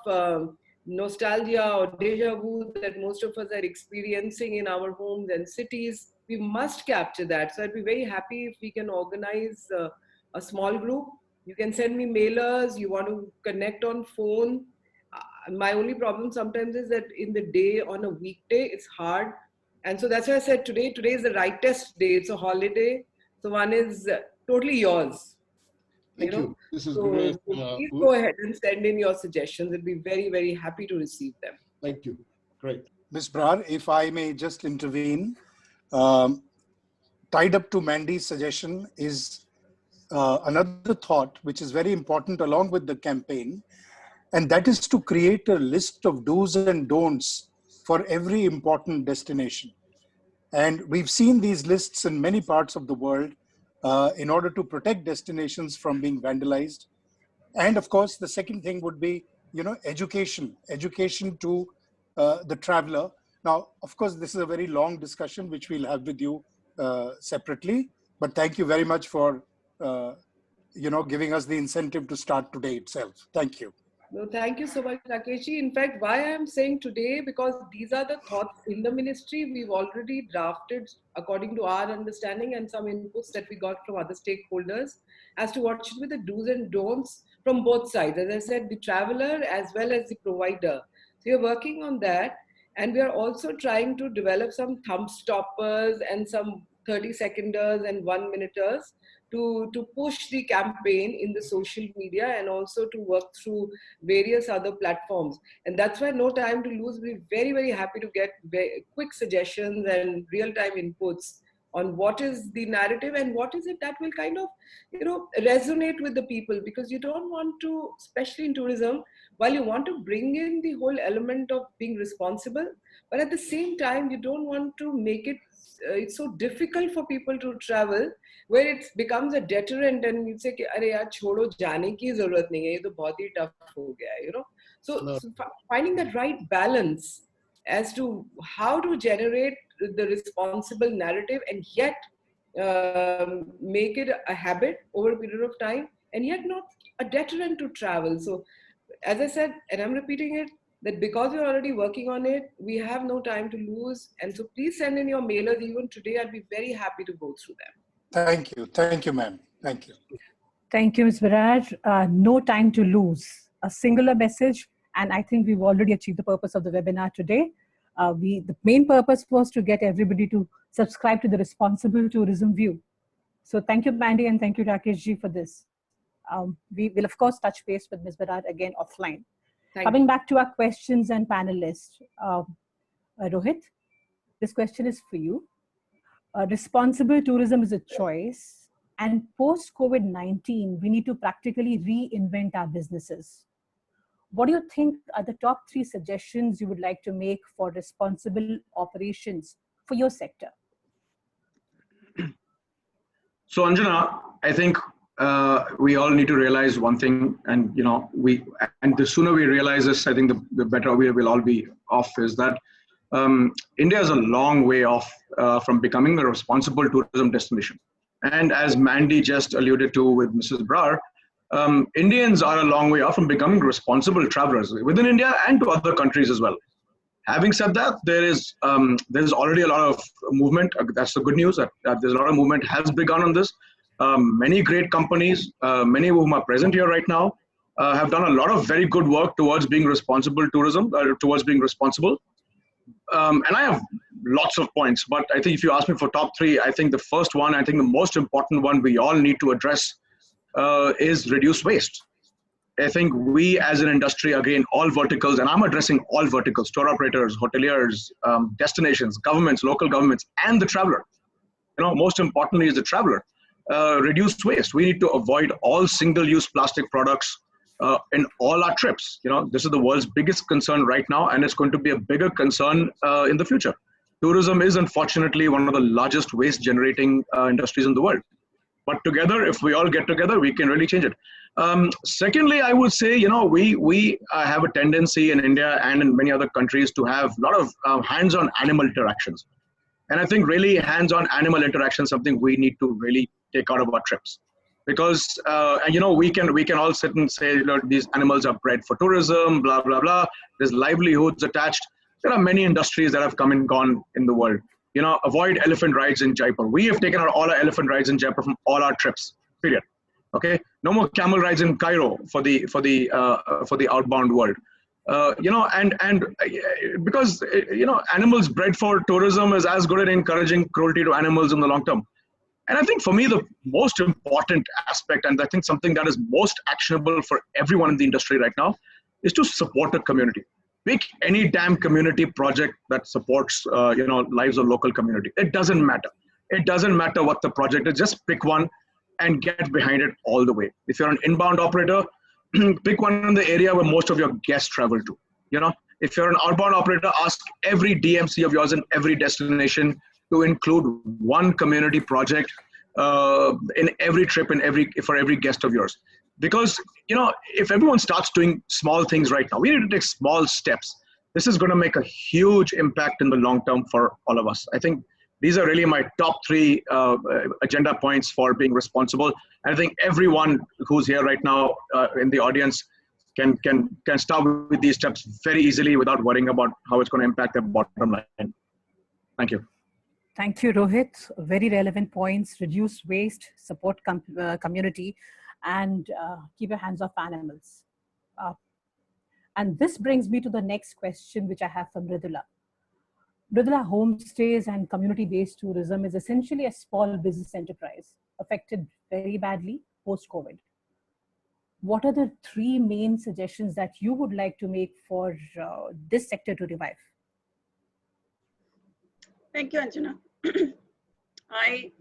nostalgia or deja vu that most of us are experiencing in our homes and cities, we must capture that. So I'd be very happy if we can organize a small group. You can send me mailers, you want to connect on phone. My only problem sometimes is that in the day, on a weekday, it's hard. And so that's why I said today is the right test day. It's a holiday. So one is totally yours. Thank you. This is So, great. please go ahead and send in your suggestions. We'll be very, very happy to receive them. Thank you. Great. Ms. Brar, if I may just intervene, um, tied up to Mandy's suggestion is another thought which is very important along with the campaign, and that is to create a list of do's and don'ts for every important destination. And we've seen these lists in many parts of the world in order to protect destinations from being vandalized. And of course, the second thing would be, education to the traveler. Now, of course, this is a very long discussion, which we'll have with you separately. But thank you very much for, giving us the incentive to start today itself. Thank you. No, thank you so much, Rakeshji. In fact, why I am saying today, because these are the thoughts in the ministry. We've already drafted according to our understanding and some inputs that we got from other stakeholders as to what should be the do's and don'ts from both sides. As I said, the traveler as well as the provider. So we're working on that. And we are also trying to develop some thumb stoppers and some 30-seconders and 1-minuters to push the campaign in the social media and also to work through various other platforms. And that's why no time to lose. We're very, very happy to get very quick suggestions and real-time inputs on what is the narrative and what is it that will kind of, resonate with the people, because you don't want to, especially in tourism, while you want to bring in the whole element of being responsible, but at the same time, you don't want to make it it's so difficult for people to travel, where it becomes a deterrent and you say, "Arey yaar, chodo, jaane ki zarurat nahi hai, ye to bahut hi tough ho gaya," So finding that right balance as to how to generate the responsible narrative and yet make it a habit over a period of time and yet not a deterrent to travel. So as I said, and I'm repeating it, that because we're already working on it, we have no time to lose. And so please send in your mailers even today. I'd be very happy to go through them. Thank you. Thank you, ma'am. Thank you. Thank you, Ms. Viraj. No time to lose. A singular message. And I think we've already achieved the purpose of the webinar today. The main purpose was to get everybody to subscribe to the Responsible Tourism View. So thank you, Mandy, and thank you, Rakeshji, for this. We will, of course, touch base with Ms. Viraj again offline. Coming back to our questions and panelists, Rohit, this question is for you. Responsible tourism is a choice, and post-COVID-19, we need to practically reinvent our businesses. What do you think are the top 3 suggestions you would like to make for responsible operations for your sector? So Anjana, I think we all need to realize one thing, and the sooner we realize this, I think the better we will all be off. Is that India is a long way off from becoming a responsible tourism destination. And as Mandy just alluded to with Mrs. Brar, Indians are a long way off from becoming responsible travelers within India and to other countries as well. Having said that, there's already a lot of movement. That's the good news, that there's a lot of movement has begun on this. Many great companies, many of whom are present here right now, have done a lot of very good work towards being responsible tourism, towards being responsible. And I have lots of points, but I think if you ask me for top 3, I think the first one, I think the most important one we all need to address is reduce waste. I think we as an industry, again, all verticals, and I'm addressing all verticals, tour operators, hoteliers, destinations, governments, local governments, and the traveler. Most importantly is the traveler. Reduce waste. We need to avoid all single-use plastic products in all our trips. This is the world's biggest concern right now, and it's going to be a bigger concern in the future. Tourism is unfortunately one of the largest waste-generating industries in the world. But together, if we all get together, we can really change it. Secondly, I would say, we have a tendency in India and in many other countries to have a lot of hands-on animal interactions. And I think really hands-on animal interaction is something we need to really take out of our trips. Because, we can all sit and say, these animals are bred for tourism, blah, blah, blah. There's livelihoods attached. There are many industries that have come and gone in the world. Avoid elephant rides in Jaipur. We have taken out all our elephant rides in Jaipur from all our trips, period. Okay, no more camel rides in Cairo for the outbound world. Because animals bred for tourism is as good at encouraging cruelty to animals in the long term. And I think for me, the most important aspect, and I think something that is most actionable for everyone in the industry right now, is to support a community. Pick any damn community project that supports, lives of local community. It doesn't matter. It doesn't matter what the project is. Just pick one and get behind it all the way. If you're an inbound operator, pick one in the area where most of your guests travel to. If you're an outbound operator, ask every DMC of yours in every destination to include one community project in every trip and for every guest of yours. Because if everyone starts doing small things right now, we need to take small steps. This is going to make a huge impact in the long term for all of us. I think these are really my top 3 agenda points for being responsible. And I think everyone who's here right now in the audience can start with these steps very easily without worrying about how it's going to impact their bottom line. Thank you. Thank you, Rohit. Very relevant points. Reduce waste, support community, and keep your hands off animals. And this brings me to the next question, which I have from Mridula. Mridula, homestays and community-based tourism is essentially a small business enterprise affected very badly post-COVID. What are the 3 main suggestions that you would like to make for this sector to revive? Thank you, Anjana. I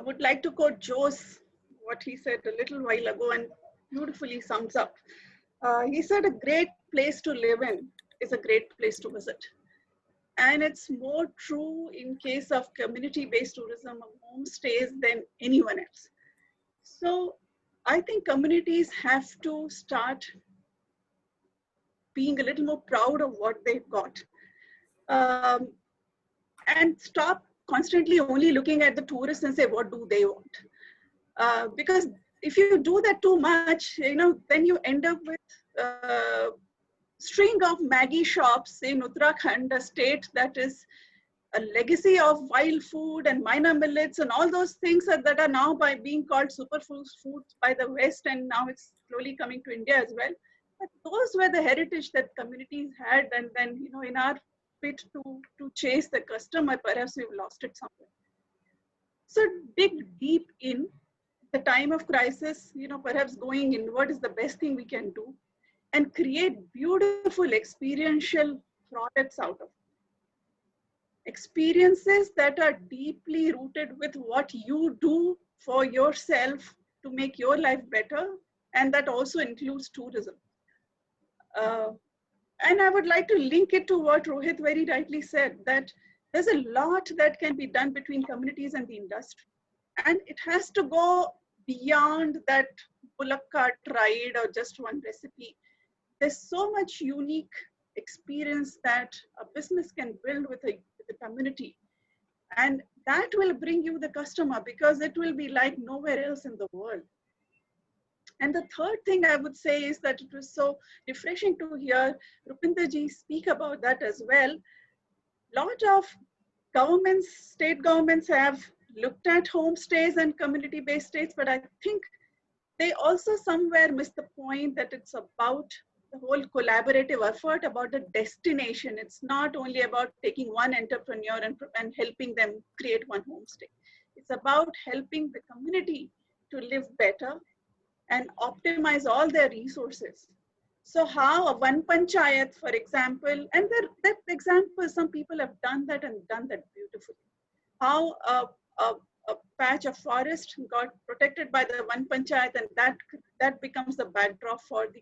would like to quote Joe's, what he said a little while ago, and beautifully sums up. He said, a great place to live in is a great place to visit. And it's more true in case of community-based tourism or homestays than anyone else. So I think communities have to start being a little more proud of what they've got. And stop constantly only looking at the tourists and say, what do they want? Because if you do that too much, then you end up with a string of Maggie shops in Uttarakhand, a state that is a legacy of wild food and minor millets and all those things that are now being called superfoods foods by the West, and now it's slowly coming to India as well. But those were the heritage that communities had, and then in our bit to chase the customer, perhaps we've lost it somewhere. So dig deep in the time of crisis, perhaps going inward is the best thing we can do, and create beautiful experiential products out of it. Experiences that are deeply rooted with what you do for yourself to make your life better, and that also includes tourism. And I would like to link it to what Rohit very rightly said, that there's a lot that can be done between communities and the industry. And it has to go beyond that bullock cart ride or just one recipe. There's so much unique experience that a business can build with a community. And that will bring you the customer, because it will be like nowhere else in the world. And the third thing I would say is that it was so refreshing to hear Rupinderji speak about that as well. Lot of governments, state governments have looked at homestays and community-based stays, but I think they also somewhere missed the point that it's about the whole collaborative effort about the destination. It's not only about taking one entrepreneur and helping them create one homestay. It's about helping the community to live better and optimize all their resources. So how a one panchayat, for example, and that example, some people have done that and done that beautifully. How a patch of forest got protected by the one panchayat, and that becomes the backdrop for the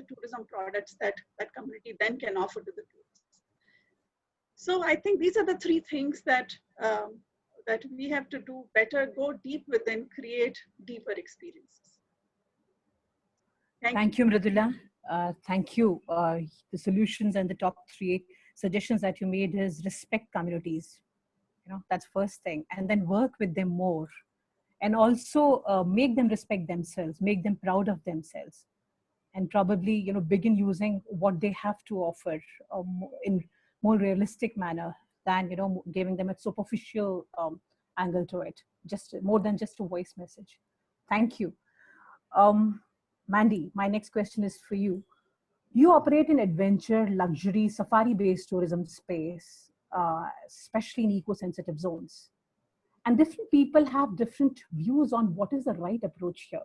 tourism products that community then can offer to the tourists. So I think these are the 3 things that that we have to do better, go deep within, create deeper experiences. Thank you, Mridula. Thank you. The solutions and the top 3 suggestions that you made is respect communities. That's first thing. And then work with them more. And also make them respect themselves, make them proud of themselves. And probably, begin using what they have to offer in more realistic manner than, giving them a superficial angle to it, just more than just a voice message. Thank you. Mandy, my next question is for you. You operate in adventure, luxury, safari-based tourism space, especially in eco-sensitive zones. And different people have different views on what is the right approach here.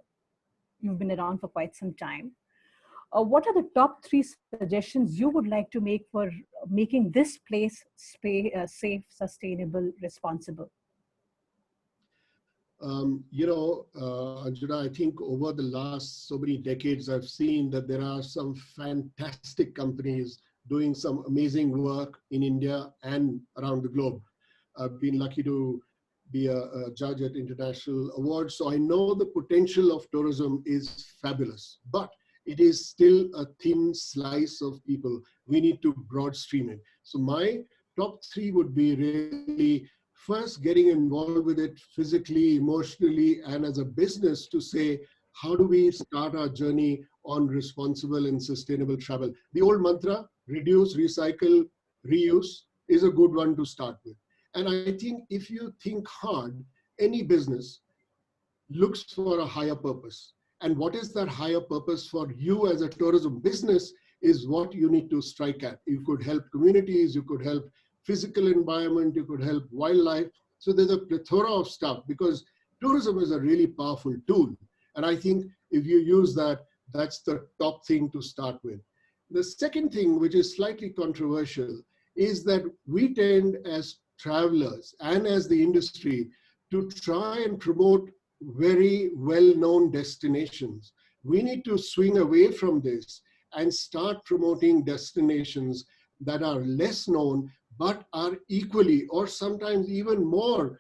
You've been around for quite some time. What are the top 3 suggestions you would like to make for making this place safe, sustainable, responsible? Anjuna, I think over the last so many decades, I've seen that there are some fantastic companies doing some amazing work in India and around the globe. I've been lucky to be a judge at international awards, so I know the potential of tourism is fabulous, but it is still a thin slice of people. We need to broad stream it. So my top 3 would be really first getting involved with it physically, emotionally, and as a business to say, how do we start our journey on responsible and sustainable travel? The old mantra, reduce, recycle, reuse, is a good one to start with. And I think if you think hard, any business looks for a higher purpose. And what is that higher purpose for you as a tourism business is what you need to strike at. You could help communities, you could help physical environment, you could help wildlife. So there's a plethora of stuff because tourism is a really powerful tool. And I think if you use that, that's the top thing to start with. The second thing, which is slightly controversial, is that we tend as travelers and as the industry to try and promote very well-known destinations. We need to swing away from this and start promoting destinations that are less known, but are equally or sometimes even more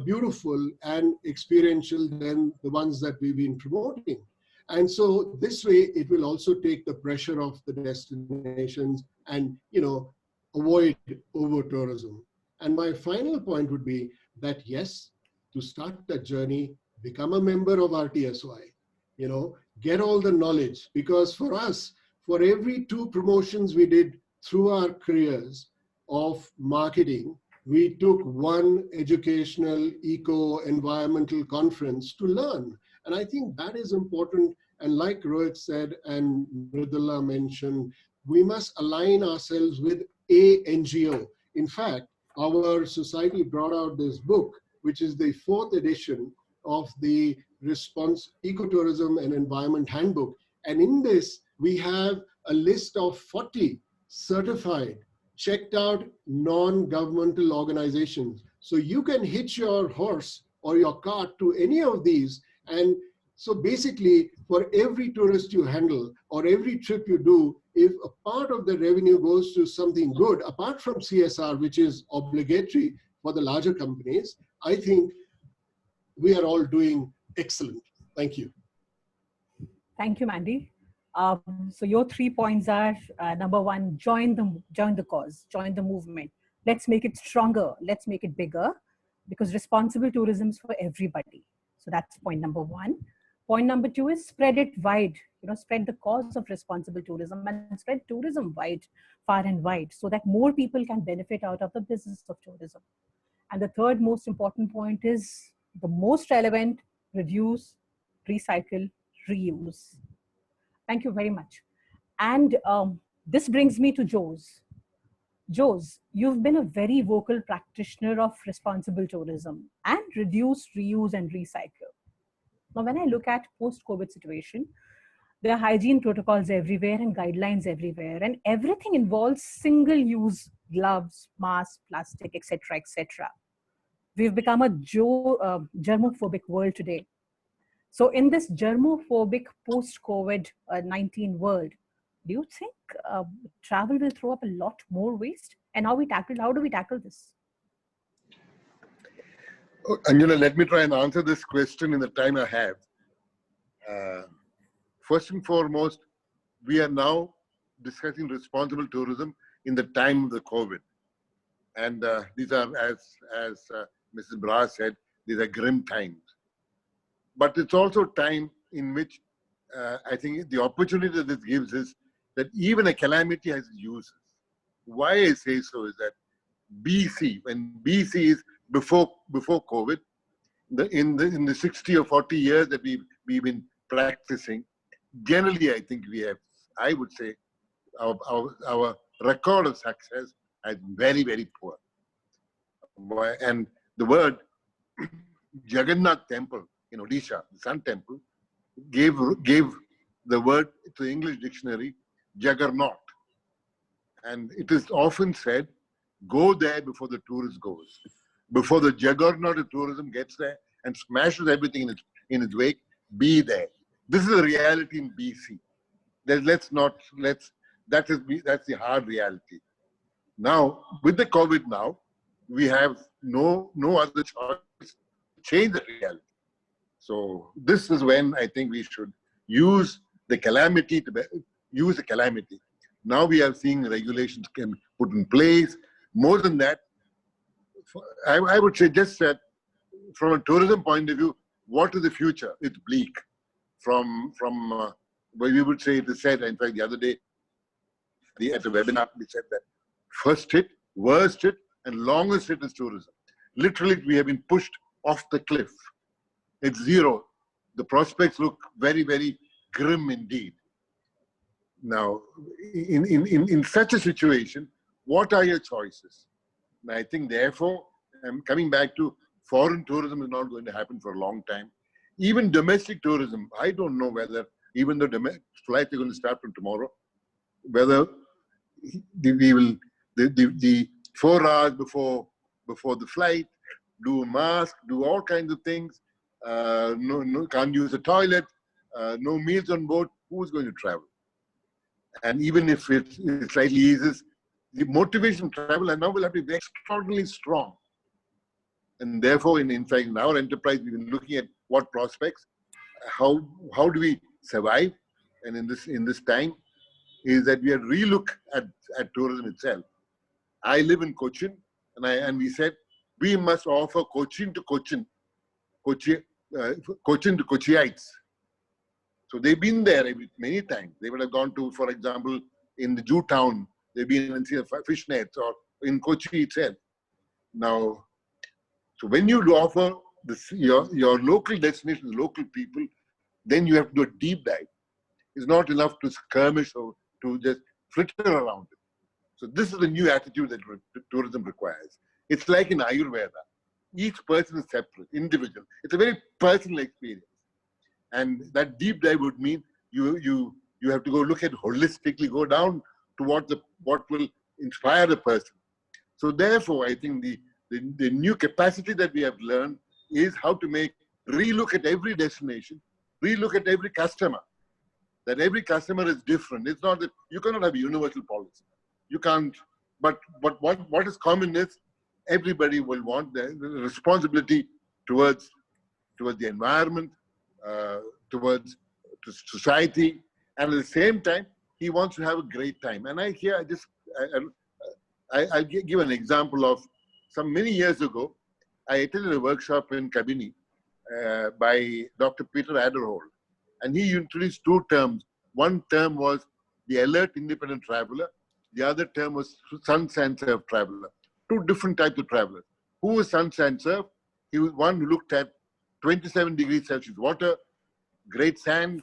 beautiful and experiential than the ones that we've been promoting. And so this way, it will also take the pressure off the destinations and, avoid over-tourism. And my final point would be that, yes, to start that journey, become a member of RTSY, get all the knowledge, because for us, for every 2 promotions we did through our careers of marketing, we took 1 educational eco-environmental conference to learn. And I think that is important. And like Rohit said, and Mridula mentioned, we must align ourselves with a NGO. In fact, our society brought out this book, which is the 4th edition of the Ecotourism and Environment Handbook. And in this, we have a list of 40 certified, checked out non-governmental organizations. So you can hitch your horse or your cart to any of these. And so basically, for every tourist you handle or every trip you do, if a part of the revenue goes to something good, apart from CSR, which is obligatory for the larger companies, I think we are all doing excellent. Thank you. Thank you, Mandy. So your 3 points are, number 1, join the cause, join the movement. Let's make it stronger. Let's make it bigger, because responsible tourism is for everybody. So that's point number 1. Point number 2 is spread it wide, spread the cause of responsible tourism and spread tourism wide, far and wide, so that more people can benefit out of the business of tourism. And the third most important point is the most relevant: reduce, recycle, reuse. Thank you very much. And this brings me to Jose. Jose, you've been a very vocal practitioner of responsible tourism and reduce, reuse, and recycle. Now, when I look at post-COVID situation, there are hygiene protocols everywhere and guidelines everywhere, and everything involves single-use gloves, masks, plastic, etc., etc. We've become a germophobic world today. So in this germophobic post-COVID-19 world, do you think travel will throw up a lot more waste? And how do we tackle this? Anjuna, let me try and answer this question in the time I have. First and foremost, we are now discussing responsible tourism in the time of the COVID. And these are, as Mrs. Bra said, these are grim times. But it's also time in which I think the opportunity that this gives is that even a calamity has uses. Why I say so is that BC, when BC is before COVID, in the 60 or 40 years that we've been practicing, generally I think we have, I would say, our record of success has very, very poor. And the word Jagannath temple in Odisha, the Sun temple, gave the word to the English dictionary, Juggernaut. And it is often said, go there before the tourist goes. Before the juggernaut of tourism gets there and smashes everything in its wake, be there. This is a reality in BC. That's the hard reality. Now, with the COVID now, we have no other choice to change the reality. So this is when I think we should use the calamity use the calamity. Now we are seeing regulations can put in place. More than that, I would say just that from a tourism point of view, what is the future? It's bleak. From where we would say it is said, in fact, the other day at the webinar, we said that first hit, worst hit, and longest hit is tourism. Literally, we have been pushed off the cliff. It's zero. The prospects look very, very grim indeed. Now, in such a situation, what are your choices? And I think, therefore, I'm coming back to foreign tourism is not going to happen for a long time. Even domestic tourism, I don't know whether, even though flights are going to start from tomorrow, whether we will, the 4 hours before the flight, do a mask, do all kinds of things, can't use the toilet, no meals on board, who's going to travel? And even if it slightly eases, the motivation to travel and now will have to be extraordinarily strong. And therefore, in fact, in our enterprise, we've been looking at what prospects, how do we survive, and in this time, is that we have relook at tourism itself. I live in Cochin, and we said we must offer Cochin to Kochiites. So they've been there many times. They would have gone to, for example, in the Jew town, they've been and seen fish nets, or in Kochi itself. Now, so when you offer your local destinations, local people, then you have to do a deep dive. It's not enough to skirmish or to just flitter around it. So this is the new attitude that tourism requires. It's like in Ayurveda. Each person is separate, individual. It's a very personal experience. And that deep dive would mean you have to go look at holistically, go down to what will inspire the person. So therefore, I think the new capacity that we have learned is how to relook at every destination, relook at every customer. That every customer is different. It's not that you cannot have a universal policy. You can't. But what is common is everybody will want the responsibility towards the environment, towards society, and at the same time, he wants to have a great time. And I'll give an example of many years ago. I attended a workshop in Kabini by Dr. Peter Adderhold, and he introduced 2 terms. One term was the alert independent traveler. The other term was sun and surf traveler. 2 different types of travelers. Who was sun and surf? He was one who looked at 27 degrees Celsius water, great sand,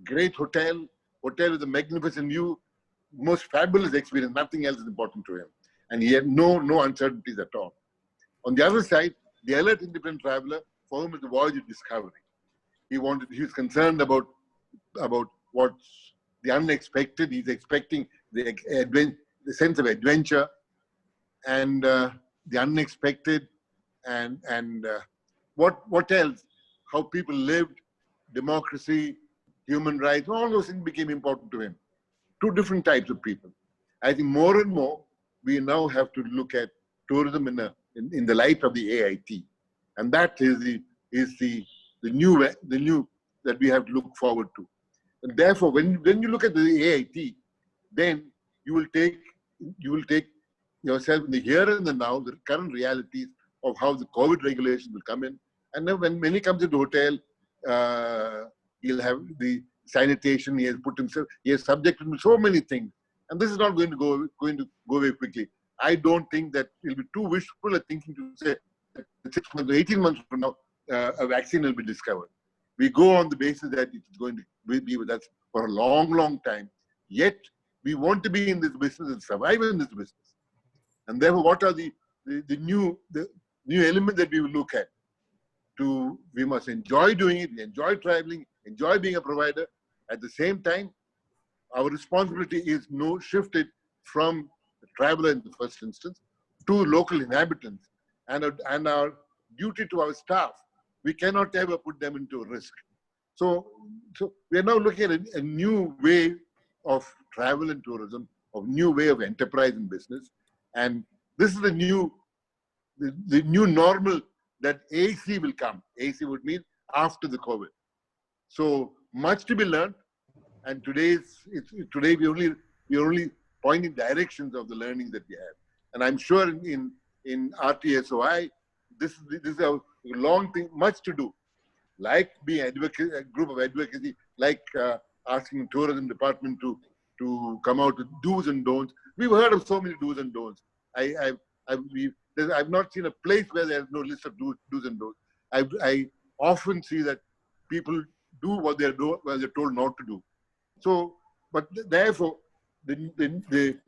great hotel with a magnificent view, most fabulous experience. Nothing else is important to him. And he had no uncertainties at all. On the other side, the alert independent traveler, for him, is the voyage of discovery. He was concerned about what's the unexpected. He's expecting the sense of adventure and the unexpected, and what else? How people lived, democracy, human rights, all those things became important to him. 2 different types of people. I think more and more we now have to look at tourism in the light of the AIT, and that is the new that we have to look forward to. And therefore, when you look at the AIT, then you will take yourself in the here and the now, the current realities of how the COVID regulations will come in. And then when he comes into hotel, he'll have the sanitation. He has subjected to so many things, and this is not going to go very quickly. I don't think that it'll be too wishful of thinking to say that 6 months, 18 months from now, a vaccine will be discovered. We go on the basis that it's going to be with us for a long, long time. Yet we want to be in this business and survive in this business. And therefore, what are the new elements that we will look at? we must enjoy doing it, enjoy traveling, enjoy being a provider. At the same time, our responsibility is no shifted from the traveler in the first instance to local inhabitants, and our duty to our staff. We cannot ever put them into risk. So we are now looking at a new way of travel and tourism, of new way of enterprise and business, and this is the new normal that AC will come. AC would mean after the COVID. So much to be learned, and today we are only pointing directions of the learning that we have. And I'm sure in RTSOI, this is a long thing, much to do. Like being a group of advocacy, like asking tourism department to come out with do's and don'ts. We've heard of so many do's and don'ts. I've not seen a place where there's no list of do's and don'ts. I often see that people do what they're told not to do. So, but therefore, the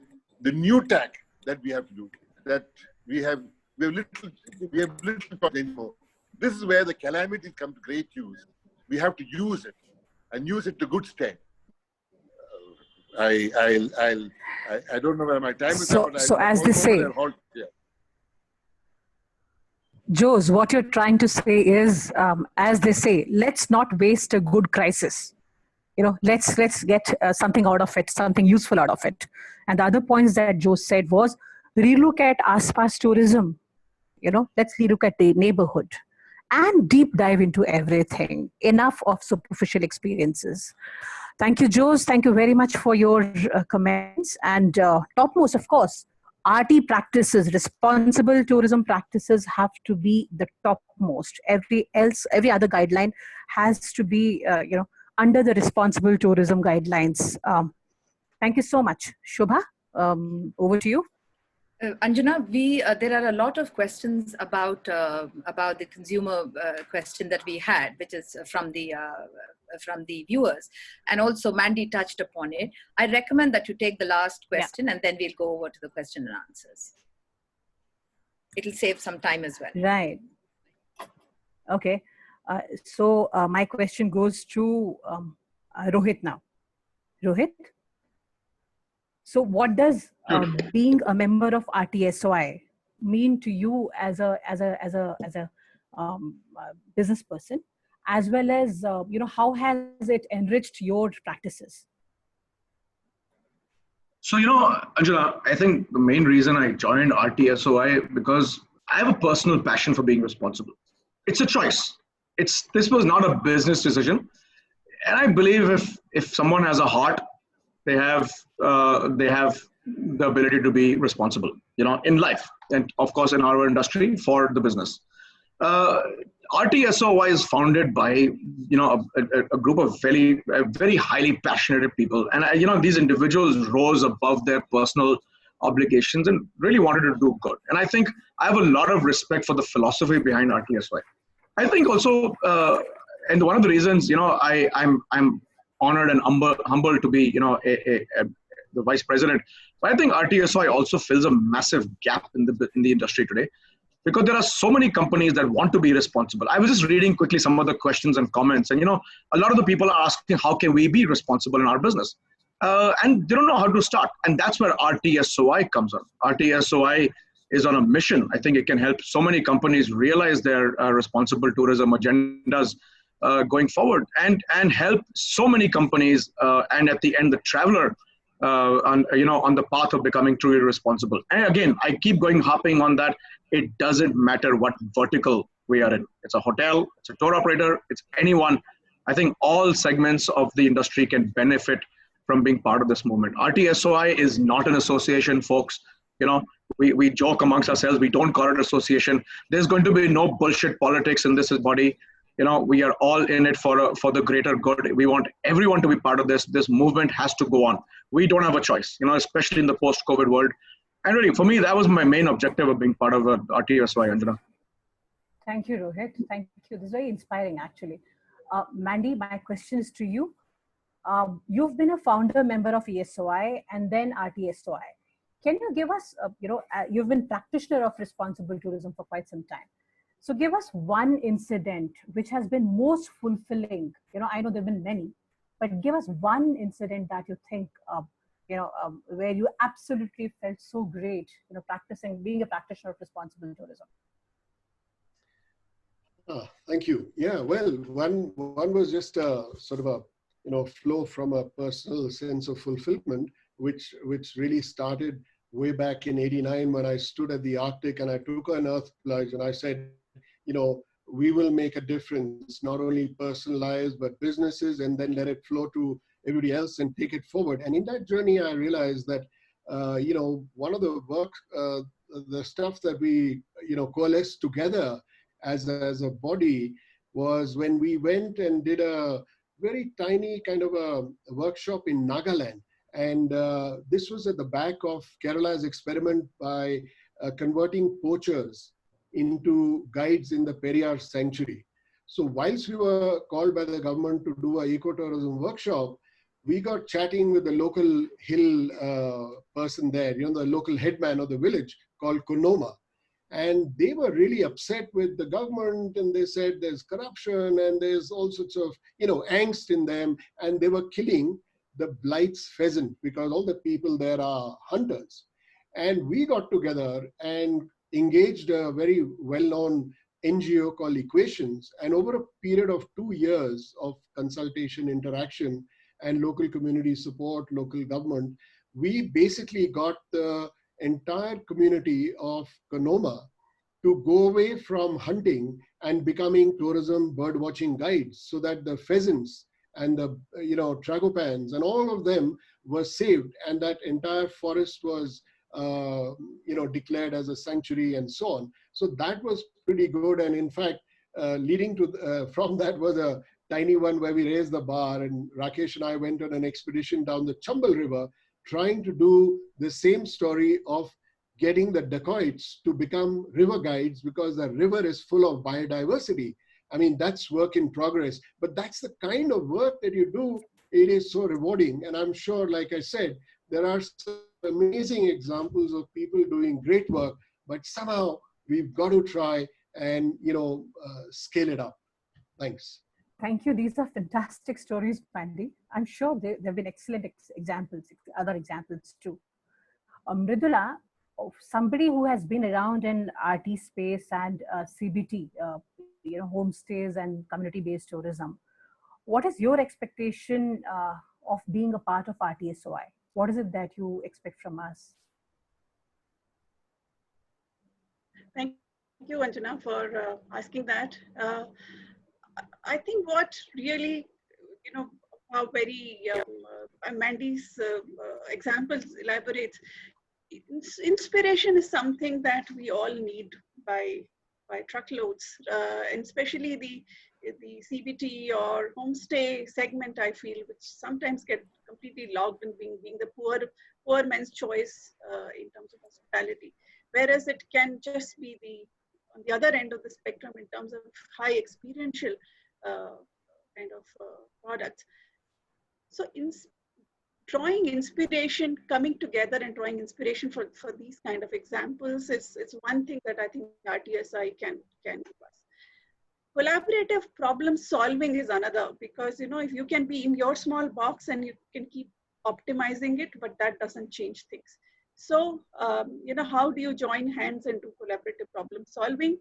new tack that we have to do, that we have little thought anymore. This is where the calamities come to great use. We have to use it and use it to good stead. I don't know where my time is up, but so as they say, Jose, what you're trying to say is, as they say, let's not waste a good crisis. Let's get something out of it, something useful out of it. And the other points that Jose said was, relook at Aspas tourism. Let's relook at the neighborhood and deep dive into everything. Enough of superficial experiences. Thank you, Jose. Thank you very much for your comments. And topmost, of course, RT practices, responsible tourism practices have to be the topmost. Every other guideline has to be, under the responsible tourism guidelines. Thank you so much. Shobha, over to you. Anjana, there are a lot of questions about the consumer question that we had, which is from the viewers, and also Mandy touched upon it. I recommend that you take the last question, and then we'll go over to the question and answers. It'll save some time as well. Right. Okay. So my question goes to Rohit now. Rohit? So what does being a member of RTSOI mean to you as a business person, as well as how has it enriched your practices? So Anjana, I think the main reason I joined RTSOI because I have a personal passion for being responsible. It's a choice. This was not a business decision, and I believe if someone has a heart, they have the ability to be responsible, in life, and of course in our industry for the business. RTSOI is founded by a group of very highly passionate people, and these individuals rose above their personal obligations and really wanted to do good. And I think I have a lot of respect for the philosophy behind RTSOI. I think also, and one of the reasons I'm honored and humbled to be the vice president. But I think RTSOI also fills a massive gap in the industry today, because there are so many companies that want to be responsible. I was just reading quickly some of the questions and comments, and a lot of the people are asking, how can we be responsible in our business? And they don't know how to start, and that's where RTSOI comes on. RTSOI is on a mission. I think it can help so many companies realize their responsible tourism agendas going forward, and help so many companies, and at the end the traveler on the path of becoming truly responsible. And again, I keep harping on that. It doesn't matter what vertical we are in. It's a hotel, it's a tour operator, it's anyone. I think all segments of the industry can benefit from being part of this movement. RTSOI is not an association, folks. We joke amongst ourselves. We don't call it association. There's going to be no bullshit politics in this body. We are all in it for the greater good. We want everyone to be part of this. This movement has to go on. We don't have a choice, especially in the post-COVID world. And really, for me, that was my main objective of being part of RTSOI, Anjana. Thank you, Rohit. Thank you. This is very inspiring, actually. Mandy, my question is to you. You've been a founder member of ESOI and then RTSOI. Can you give us, you've been practitioner of responsible tourism for quite some time. So give us one incident which has been most fulfilling. I know there have been many, but give us one incident that you think, where you absolutely felt so great, being a practitioner of responsible tourism. Thank you. Yeah, well, one was just a sort of a flow from a personal sense of fulfillment, which really started way back in '89 when I stood at the Arctic and I took an earth plunge and I said, we will make a difference, not only personal lives but businesses, and then let it flow to everybody else and take it forward. And in that journey, I realized that one of the work, the stuff that we coalesced together as a body was when we went and did a very tiny kind of a workshop in Nagaland. And this was at the back of Kerala's experiment by converting poachers into guides in the Periyar sanctuary. So whilst we were called by the government to do an ecotourism workshop, we got chatting with the local hill person there, the local headman of the village called Konoma. And they were really upset with the government, and they said there's corruption and there's all sorts of, angst in them. And they were killing the Blight's pheasant because all the people there are hunters. And we got together and engaged a very well-known NGO called Equations. And over a period of 2 years of consultation, interaction, and local community support, local government, we basically got the entire community of Konoma to go away from hunting and becoming tourism bird watching guides, so that the pheasants and the tragopans and all of them were saved, and that entire forest was declared as a sanctuary and so on. So that was pretty good. And in fact, leading to from that was a tiny one where we raised the bar, and Rakesh and I went on an expedition down the Chambal River trying to do the same story of getting the dacoits to become river guides, because the river is full of biodiversity. I mean, that's work in progress, but that's the kind of work that you do. It is so rewarding. And I'm sure, like I said, there are some amazing examples of people doing great work, but somehow we've got to try and, scale it up. Thanks. Thank you. These are fantastic stories, Mandy. I'm sure there have been excellent examples, other examples too. Mridula, somebody who has been around in RT space and CBT, homestays and community-based tourism, what is your expectation of being a part of RTSOI? What is it that you expect from us? Thank you, Anjana, for asking that. I think what really, how very Mandy's examples elaborates, inspiration is something that we all need by truckloads, and especially the CBT or homestay segment, I feel, which sometimes get completely logged in being the poor man's choice in terms of hospitality, whereas it can just be on the other end of the spectrum in terms of high experiential kind of products. So drawing inspiration, coming together and drawing inspiration for these kind of examples is one thing that I think RTSI can give us. Collaborative problem solving is another, because if you can be in your small box and you can keep optimizing it, but that doesn't change things. So, how do you join hands and do collaborative problem solving?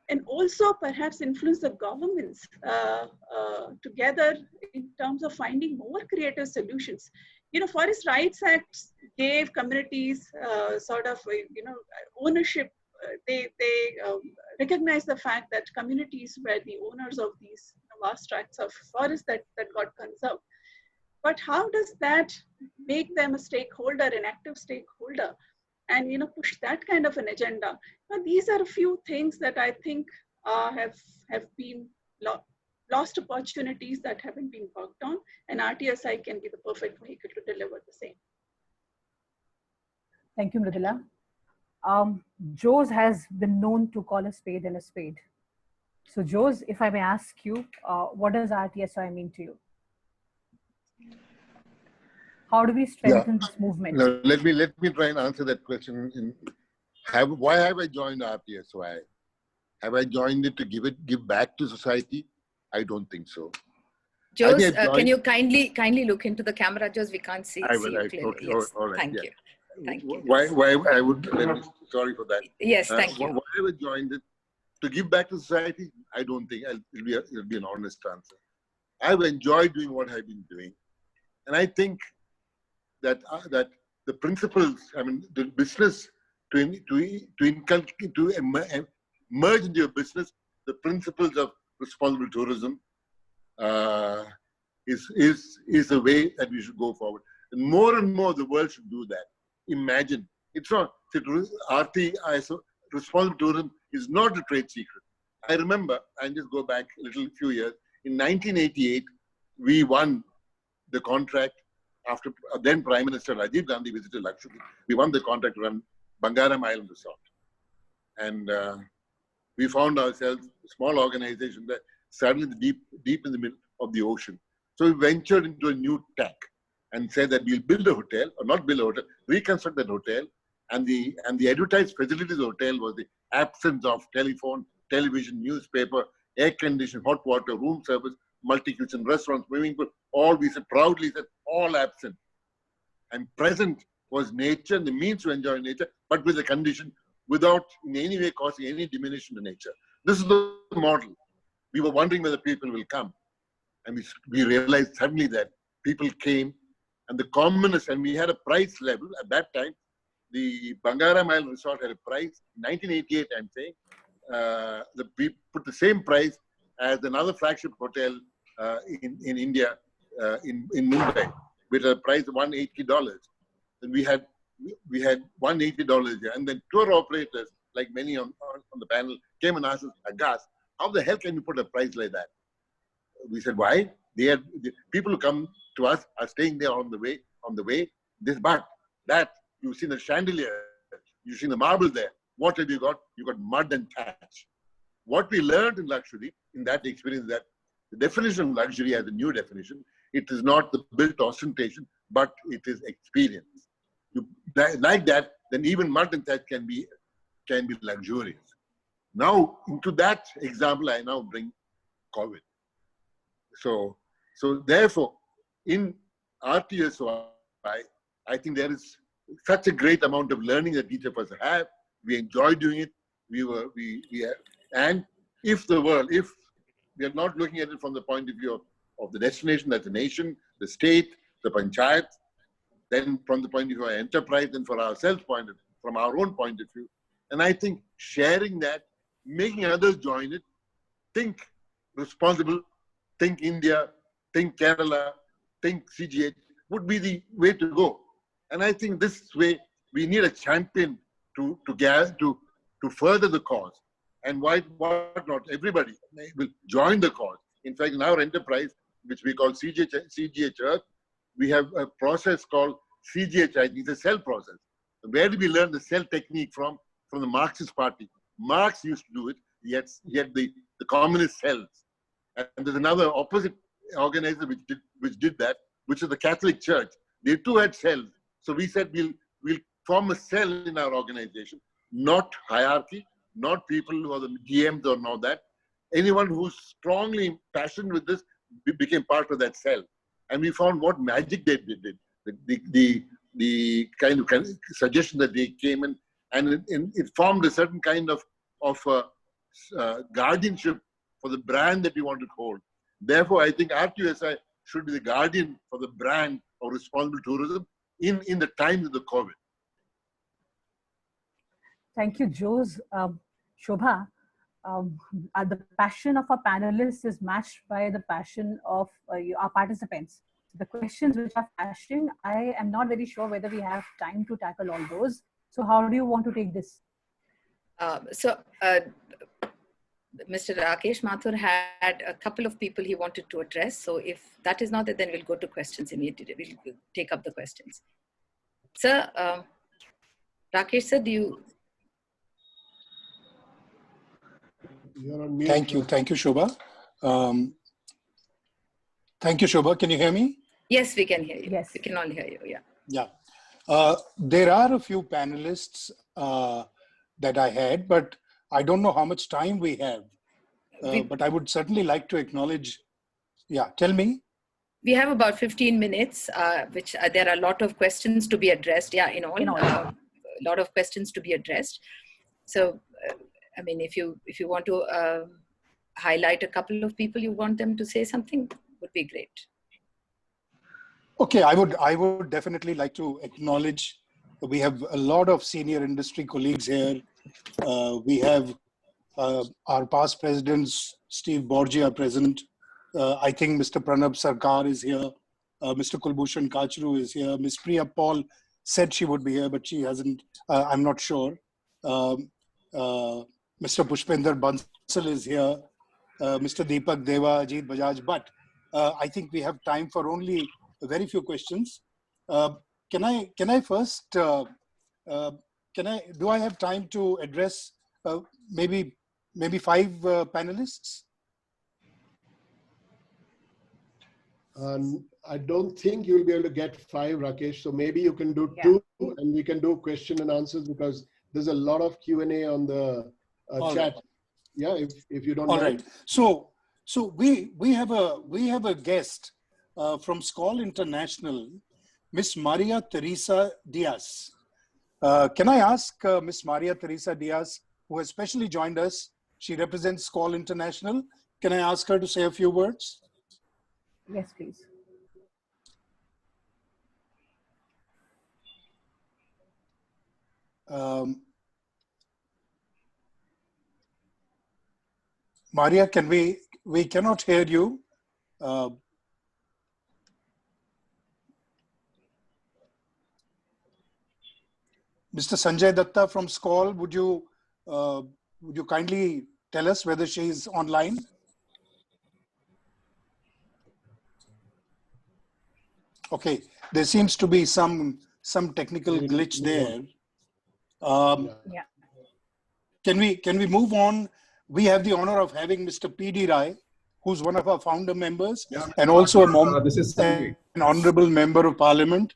And also perhaps influence the governments together in terms of finding more creative solutions. Forest Rights Act gave communities ownership. They recognize the fact that communities were the owners of these vast tracts of forest that got conserved. But how does that make them a stakeholder, an active stakeholder, and push that kind of an agenda? Now, these are a few things that I think have been lost opportunities that haven't been worked on, and RTSI can be the perfect vehicle to deliver the same. Thank you, Mridula. Jose has been known to call a spade a spade. So Jose, if I may ask you, what does RTSI mean to you? How do we strengthen this movement? No, let me try and answer that question. Why have I joined RTSOI? Have I joined it to give back to society? I don't think so. Jose, can you kindly look into the camera, Jose? We can't see you clearly. Okay, yes. all right, Thank yeah. you. Thank you. Why I would, sorry for that. Yes, thank you. Why I joined it to give back to society? I don't think it'll be an honest answer. I've enjoyed doing what I've been doing, and I think that that the principles, I mean, the business to merge into your business the principles of responsible tourism is a way that we should go forward. And more the world should do that. Imagine, it's not, responsible tourism is not a trade secret. I remember, and just go back a few years, in 1988, we won the contract after then Prime Minister Rajiv Gandhi visited Lakshadweep. We won the contract to run Bangaram Island Resort. And we found ourselves a small organization that suddenly deep in the middle of the ocean. So we ventured into a new tack and said that we'll build a hotel, or not build a hotel, reconstruct that hotel. And the advertised facilities of the hotel was the absence of telephone, television, newspaper, air conditioning, hot water, room service, multi-kitchen, restaurants, swimming pool, all we said, proudly said, all absent. And present was nature and the means to enjoy nature, but with a condition, without in any way causing any diminution to nature. This is the model. We were wondering whether people will come. And we realized suddenly that people came, and the commonest, and we had a price level at that time. The Bangaram Island Resort had a price, 1988 I'm saying, we put the same price as another flagship hotel in India, in Mumbai, with a price of $180. And we had $180 here. And then tour operators, like many on the panel, came and asked us, aghast, how the hell can you put a price like that? We said, why? The people who come to us are staying there on the way. That you've seen the chandelier, you've seen the marble there. What have you got? You got mud and thatch. What we learned in Lakshadweep, in that experience, that the definition of luxury as a new definition, it is not the built ostentation, but it is experience. Like that, then even mud and thatch can be luxurious. Now, into that example, I now bring COVID. So therefore, in RTSY, I think there is such a great amount of learning that each of us have. We enjoy doing it. And if we are not looking at it from the point of view of the destination, that's the nation, the state, the panchayat, then from the point of view of enterprise, and for ourselves from our own point of view. And I think sharing that, making others join it, think responsible, think India, think Kerala, think CGH would be the way to go. And I think this way we need a champion to further the cause. And why not? Everybody will join the cause. In fact, in our enterprise, which we call CGH Earth, we have a process called CGH. It's a cell process. Where did we learn the cell technique from? From the Marxist Party. Marx used to do it, yet the communist cells. And there's another opposite organizer which did that, which is the Catholic Church. They too had cells. So we said we'll form a cell in our organization, not hierarchy, not people who are the GMs or not that. Anyone who's strongly passionate with this became part of that cell. And we found what magic they did. The kind of suggestion that they came in, and it formed a certain kind of guardianship for the brand that we want to hold. Therefore, I think RTSI should be the guardian for the brand of responsible tourism in the times of the COVID. Thank you, Jose. Shobha, the passion of our panelists is matched by the passion of our participants. The questions which are flashing, I am not very sure whether we have time to tackle all those. So how do you want to take this? Mr. Rakesh Mathur had a couple of people he wanted to address. So if that is not it, then we'll go to questions immediately. We'll take up the questions. Sir, Rakesh sir, do you? You're on mute. Thank you, Shobha. Thank you, Shobha. Can you hear me? Yes, we can hear you. Yes. We can all hear you, yeah. Yeah. There are a few panelists that I had, but I don't know how much time we have, but I would certainly like to acknowledge. Yeah, tell me. We have about 15 minutes, which there are a lot of questions to be addressed. Yeah, in all, a lot of questions to be addressed. So, I mean, if you want to highlight a couple of people you want them to say something, would be great. Okay, I would definitely like to acknowledge we have a lot of senior industry colleagues here. We have our past presidents, Steve Borgi, our president. I think Mr. Pranab Sarkar is here. Mr. Kulbhushan Kachru is here. Ms. Priya Paul said she would be here, but she hasn't. I'm not sure. Mr. Pushpender Bansal is here. Mr. Deepak Deva, Ajit Bajaj. But I think we have time for only very few questions. Can I first? Do I have time to address maybe 5 panelists? I don't think you'll be able to get 5, Rakesh. So maybe you can do 2, and we can do question and answers, because there's a lot of Q&A on the chat. Right. Yeah, if you don't. All mind. Right. So we have a guest from SCOL International, Miss Maria Teresa Diaz. Can I ask Miss Maria Teresa Diaz, who has specially joined us? She represents SCOL International. Can I ask her to say a few words? Yes, please. Maria, we cannot hear you. Mr. Sanjay Datta from SCOL, would you kindly tell us whether she is online? Okay, there seems to be some technical glitch there. Yeah. Can we move on? We have the honor of having Mr. P.D. Rai, who's one of our founder members, and also an honorable member of Parliament.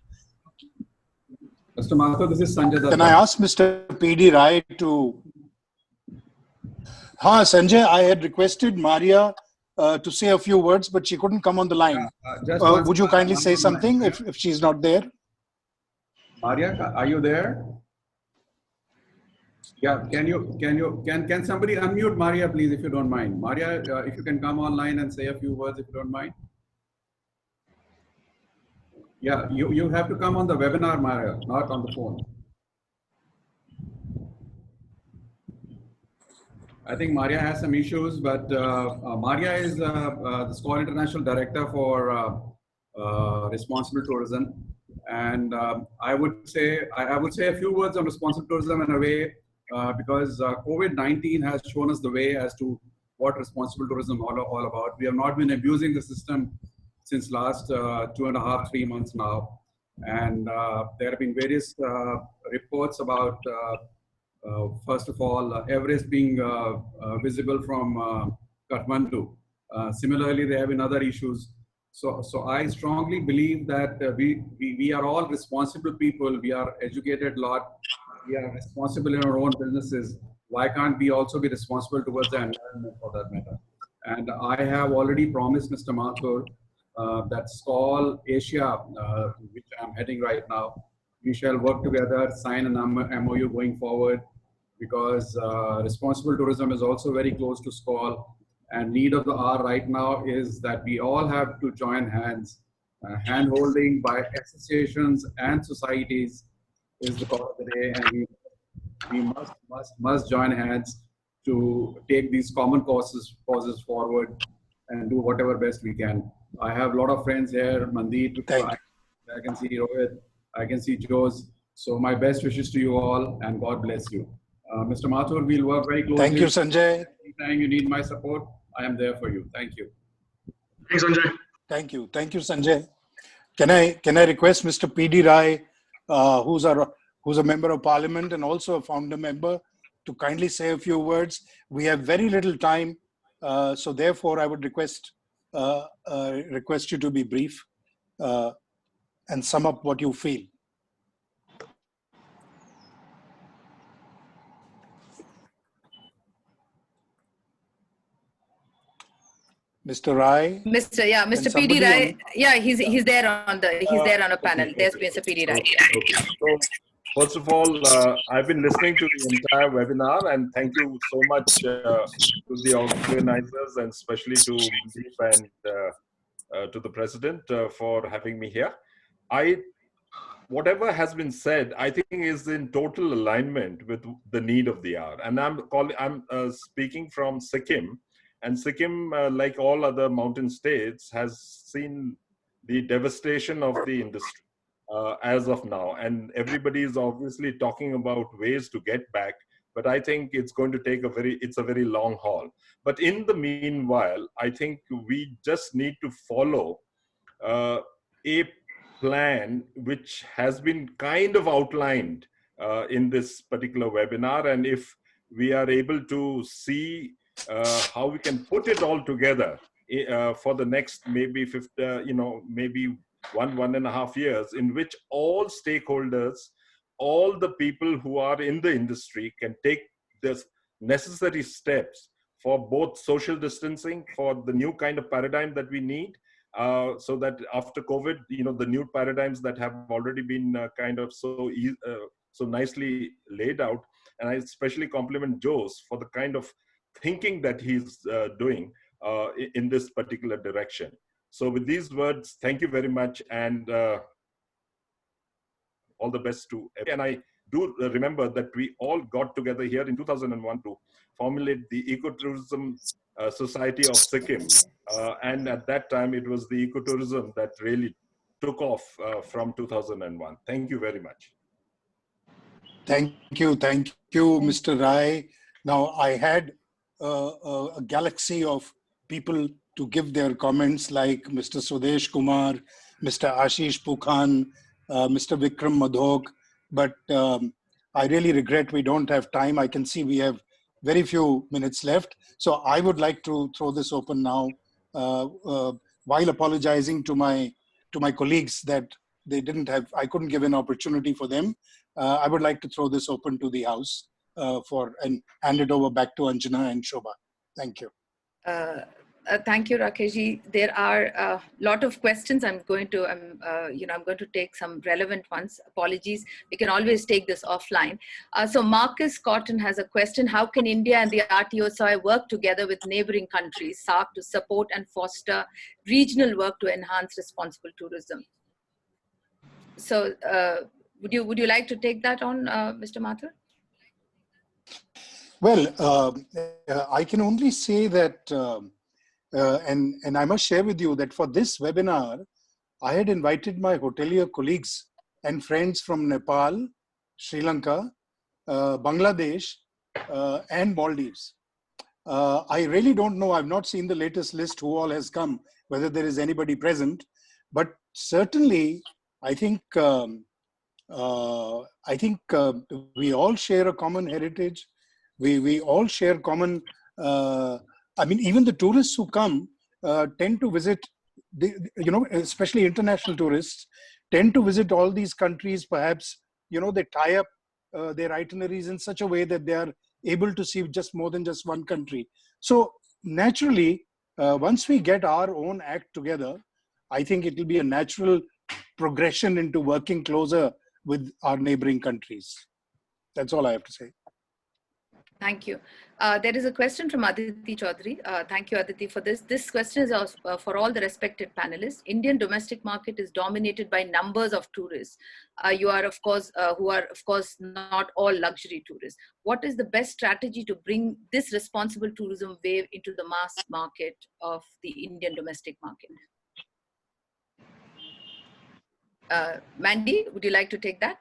Mr. Mathur, this is Sanjay Datta. Can I ask Mr. P.D. Rai to... Sanjay, I had requested Maria to say a few words, but she couldn't come on the line. Would you kindly say something if she's not there? Maria, are you there? Yeah, can somebody unmute Maria, please, if you don't mind? Maria, if you can come online and say a few words, if you don't mind. Yeah, you have to come on the webinar, Maria, not on the phone. I think Maria has some issues, but Maria is the SCOL International Director for Responsible Tourism, and I would say a few words on responsible tourism in a way because COVID-19 has shown us the way as to what responsible tourism is all about. We have not been abusing the system since last 2.5, 3 months now, and there have been various reports about. First of all, Everest being visible from Kathmandu. Similarly, there have been other issues. So I strongly believe that we are all responsible people. We are educated a lot. We are responsible in our own businesses. Why can't we also be responsible towards the environment for that matter? And I have already promised Mr. Mathur that SCOL Asia, which I'm heading right now, we shall work together, sign an MOU going forward, because responsible tourism is also very close to SCOL, and need of the hour right now is that we all have to join hands. Hand-holding by associations and societies is the call of the day, and we must join hands to take these common causes forward and do whatever best we can. I have a lot of friends here, Mandeep, I can see Rohit, I can see Jose. So my best wishes to you all, and God bless you. Mr. Mathur, we'll work very closely. Thank you, Sanjay. Anytime you need my support, I am there for you. Thank you. Thanks, Sanjay. Thank you, Sanjay. Can I request Mr. P.D. Rai, who's a member of Parliament and also a founder member, to kindly say a few words? We have very little time, so therefore I would request you to be brief and sum up what you feel. Mr. Rai. Mr. PD Rai. Yeah, he's there on a panel. Okay, There's okay, Mr. PD Rai. okay. So, first of all, I've been listening to the entire webinar, and thank you so much to the organizers, and especially to Mandeep and to the president for having me here. Whatever has been said, I think is in total alignment with the need of the hour. And I'm speaking from Sikkim, and Sikkim, like all other mountain states, has seen the devastation of the industry as of now. And everybody is obviously talking about ways to get back, but I think it's going to take it's a very long haul. But in the meanwhile, I think we just need to follow a plan which has been kind of outlined in this particular webinar. And if we are able to see how we can put it all together for the next maybe maybe 1.5 years, in which all stakeholders, all the people who are in the industry can take the necessary steps for both social distancing, for the new kind of paradigm that we need, so that after COVID, the new paradigms that have already been kind of so nicely laid out. And I especially compliment Jose for the kind of thinking that he's doing in this particular direction. So with these words, thank you very much, and all the best to everyone. And I do remember that we all got together here in 2001 to formulate the Ecotourism Society of Sikkim. And at that time, it was the ecotourism that really took off from 2001. Thank you very much. Thank you, Mr. Rai. Now, I had a galaxy of people to give their comments, like Mr. Sudesh Kumar, Mr. Ashish Pukhan, Mr. Vikram Madhok, but I really regret we don't have time. I can see we have very few minutes left. So I would like to throw this open now, while apologizing to my colleagues that I couldn't give an opportunity for them. I would like to throw this open to the House and hand it over back to Anjana and Shobha. Thank you. Thank you, Rakeshji. There are a lot of questions. I'm going to take some relevant ones. Apologies. We can always take this offline. So Marcus Cotton has a question. How can India and the RTOSI work together with neighboring countries, SAARC, to support and foster regional work to enhance responsible tourism? So would you like to take that on, Mr. Mathur? Well, I can only say that and I must share with you that for this webinar, I had invited my hotelier colleagues and friends from Nepal, Sri Lanka, Bangladesh, and Maldives. I really don't know, I've not seen the latest list who all has come, whether there is anybody present, but certainly I think we all share a common heritage. We all share common even the tourists who come tend to visit, especially international tourists, tend to visit all these countries. Perhaps, they tie up their itineraries in such a way that they are able to see just more than just one country. So naturally, once we get our own act together, I think it will be a natural progression into working closer with our neighboring countries. That's all I have to say. Thank you. There is a question from Aditi Chaudhary. Thank you, Aditi, for this. This question is for all the respected panelists. Indian domestic market is dominated by numbers of tourists. Who are of course not all luxury tourists. What is the best strategy to bring this responsible tourism wave into the mass market of the Indian domestic market? Mandy, would you like to take that?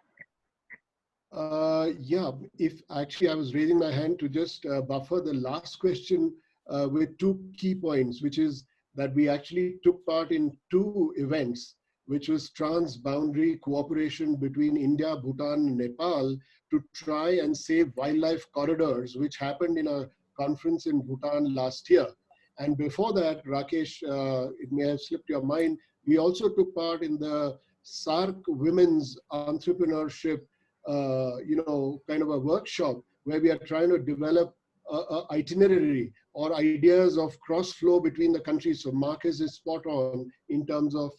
Yeah, if actually I was raising my hand to just buffer the last question with two key points, which is that we actually took part in 2 events, which was trans-boundary cooperation between India, Bhutan, and Nepal to try and save wildlife corridors, which happened in a conference in Bhutan last year. And before that, Rakesh, it may have slipped your mind, we also took part in the SAARC Women's Entrepreneurship kind of a workshop where we are trying to develop an itinerary or ideas of cross flow between the countries. So Marcus is spot on in terms of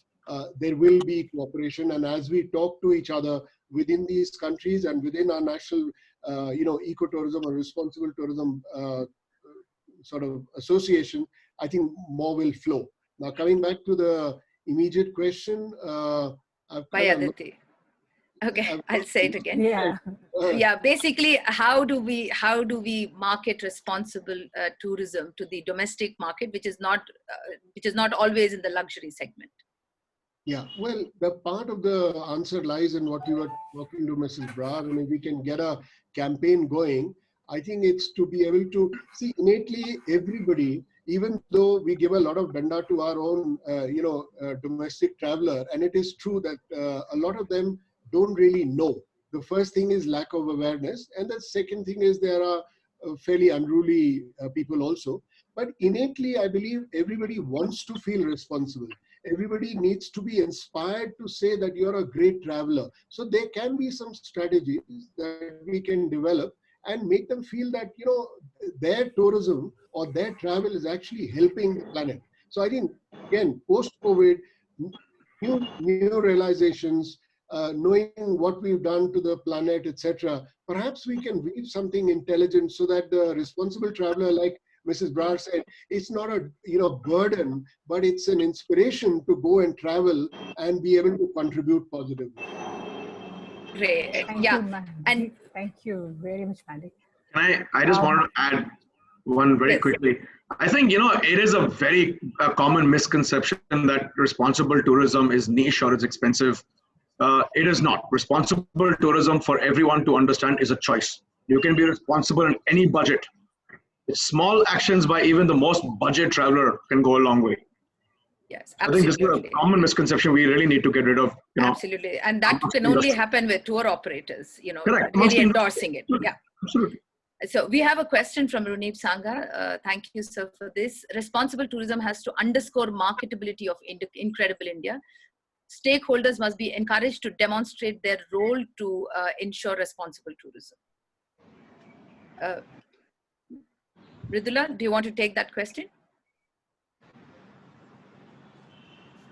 there will be cooperation, and as we talk to each other within these countries and within our national, ecotourism or responsible tourism sort of association, I think more will flow. Now, coming back to the immediate question, By Aditi. Okay, I'll say it again. Yeah. Yeah, basically, how do we market responsible tourism to the domestic market, which is not always in the luxury segment? Yeah, well, the part of the answer lies in what you were talking to Mrs. Brar. I mean, we can get a campaign going. I think it's to be able to see innately everybody, even though we give a lot of danda to our own, domestic traveler, and it is true that a lot of them don't really know. The first thing is lack of awareness, and the second thing is there are fairly unruly people also. But innately, I believe everybody wants to feel responsible. Everybody needs to be inspired to say that you're a great traveler. So there can be some strategies that we can develop and make them feel that, their tourism or their travel is actually helping the planet. So I think, again, post-COVID, new realizations, knowing what we've done to the planet, etc. Perhaps we can weave something intelligent so that the responsible traveler, like Mrs. Brar said, it's not a burden, but it's an inspiration to go and travel and be able to contribute positively. Great. Thank Yeah. you, and thank you very much, Mandy. I just wanted to add one very quickly. I think, it is a very common misconception that responsible tourism is niche or it's expensive. It is not. Responsible tourism, for everyone to understand, is a choice. You can be responsible in any budget. Small actions by even the most budget traveler can go a long way. Yes, absolutely. I think this is a common misconception we really need to get rid of. Absolutely. And that can only happen with tour operators, Correct. really endorsing it. Absolutely. Yeah. Absolutely. So we have a question from Runeep Sangha. Thank you, sir, for this. Responsible tourism has to underscore marketability of Incredible India. Stakeholders must be encouraged to demonstrate their role to ensure responsible tourism. Mridula, do you want to take that question?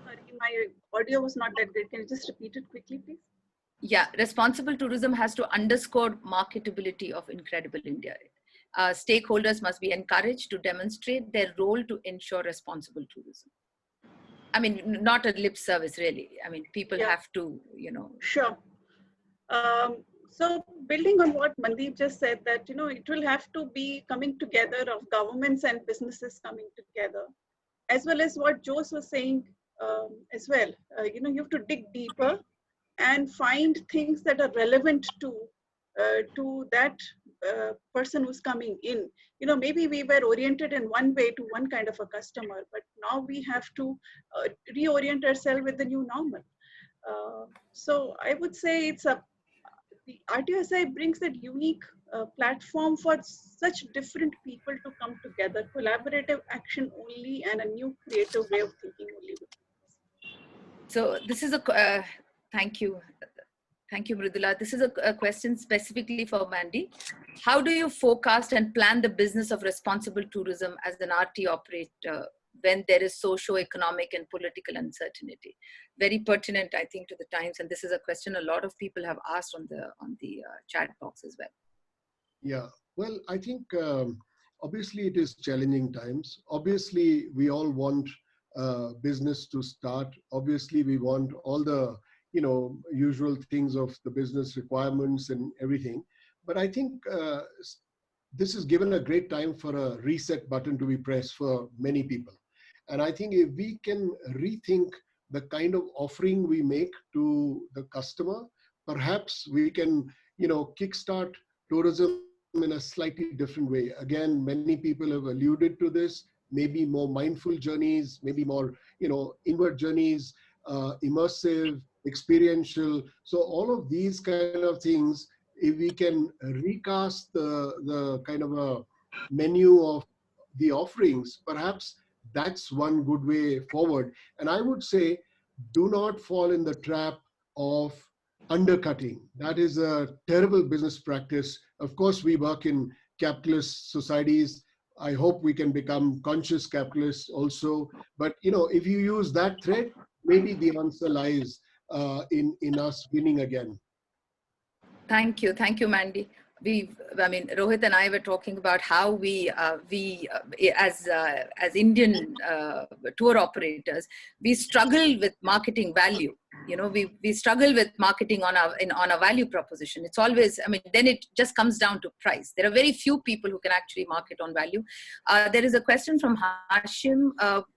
Sorry, my audio was not that great. Can you just repeat it quickly, please? Yeah, responsible tourism has to underscore marketability of Incredible India. Stakeholders must be encouraged to demonstrate their role to ensure responsible tourism. I mean, not a lip service, really. I mean, people have to, Sure. So building on what Mandeep just said, that, it will have to be coming together of governments and businesses coming together, as well as what Jose was saying as well. You have to dig deeper and find things that are relevant to that person who's coming in. Maybe we were oriented in one way to one kind of a customer, but now we have to reorient ourselves with the new normal. So I would say the RTSI brings that unique platform for such different people to come together, collaborative action only, and a new creative way of thinking only. So this is a, thank you. Thank you, Mridula. This is a question specifically for Mandy. How do you forecast and plan the business of responsible tourism as an RT operator when there is socio-economic and political uncertainty? Very pertinent, I think, to the times. And this is a question a lot of people have asked on the chat box as well. Yeah, well, I think obviously it is challenging times. Obviously, we all want business to start. Obviously, we want all the usual things of the business requirements and everything. But I think this is given a great time for a reset button to be pressed for many people. And I think if we can rethink the kind of offering we make to the customer, perhaps we can, kickstart tourism in a slightly different way. Again, many people have alluded to this, maybe more mindful journeys, maybe more, inward journeys, immersive, experiential. So all of these kind of things, if we can recast the kind of a menu of the offerings, perhaps that's one good way forward. And I would say, do not fall in the trap of undercutting. That is a terrible business practice. Of course, we work in capitalist societies. I hope we can become conscious capitalists also. But if you use that thread, maybe the answer lies in us winning again. Thank you, Mandy. Rohit and I were talking about how we as Indian tour operators, we struggle with marketing value. We struggle with marketing on a value proposition. It's always, then it just comes down to price. There are very few people who can actually market on value. There is a question from Hashim,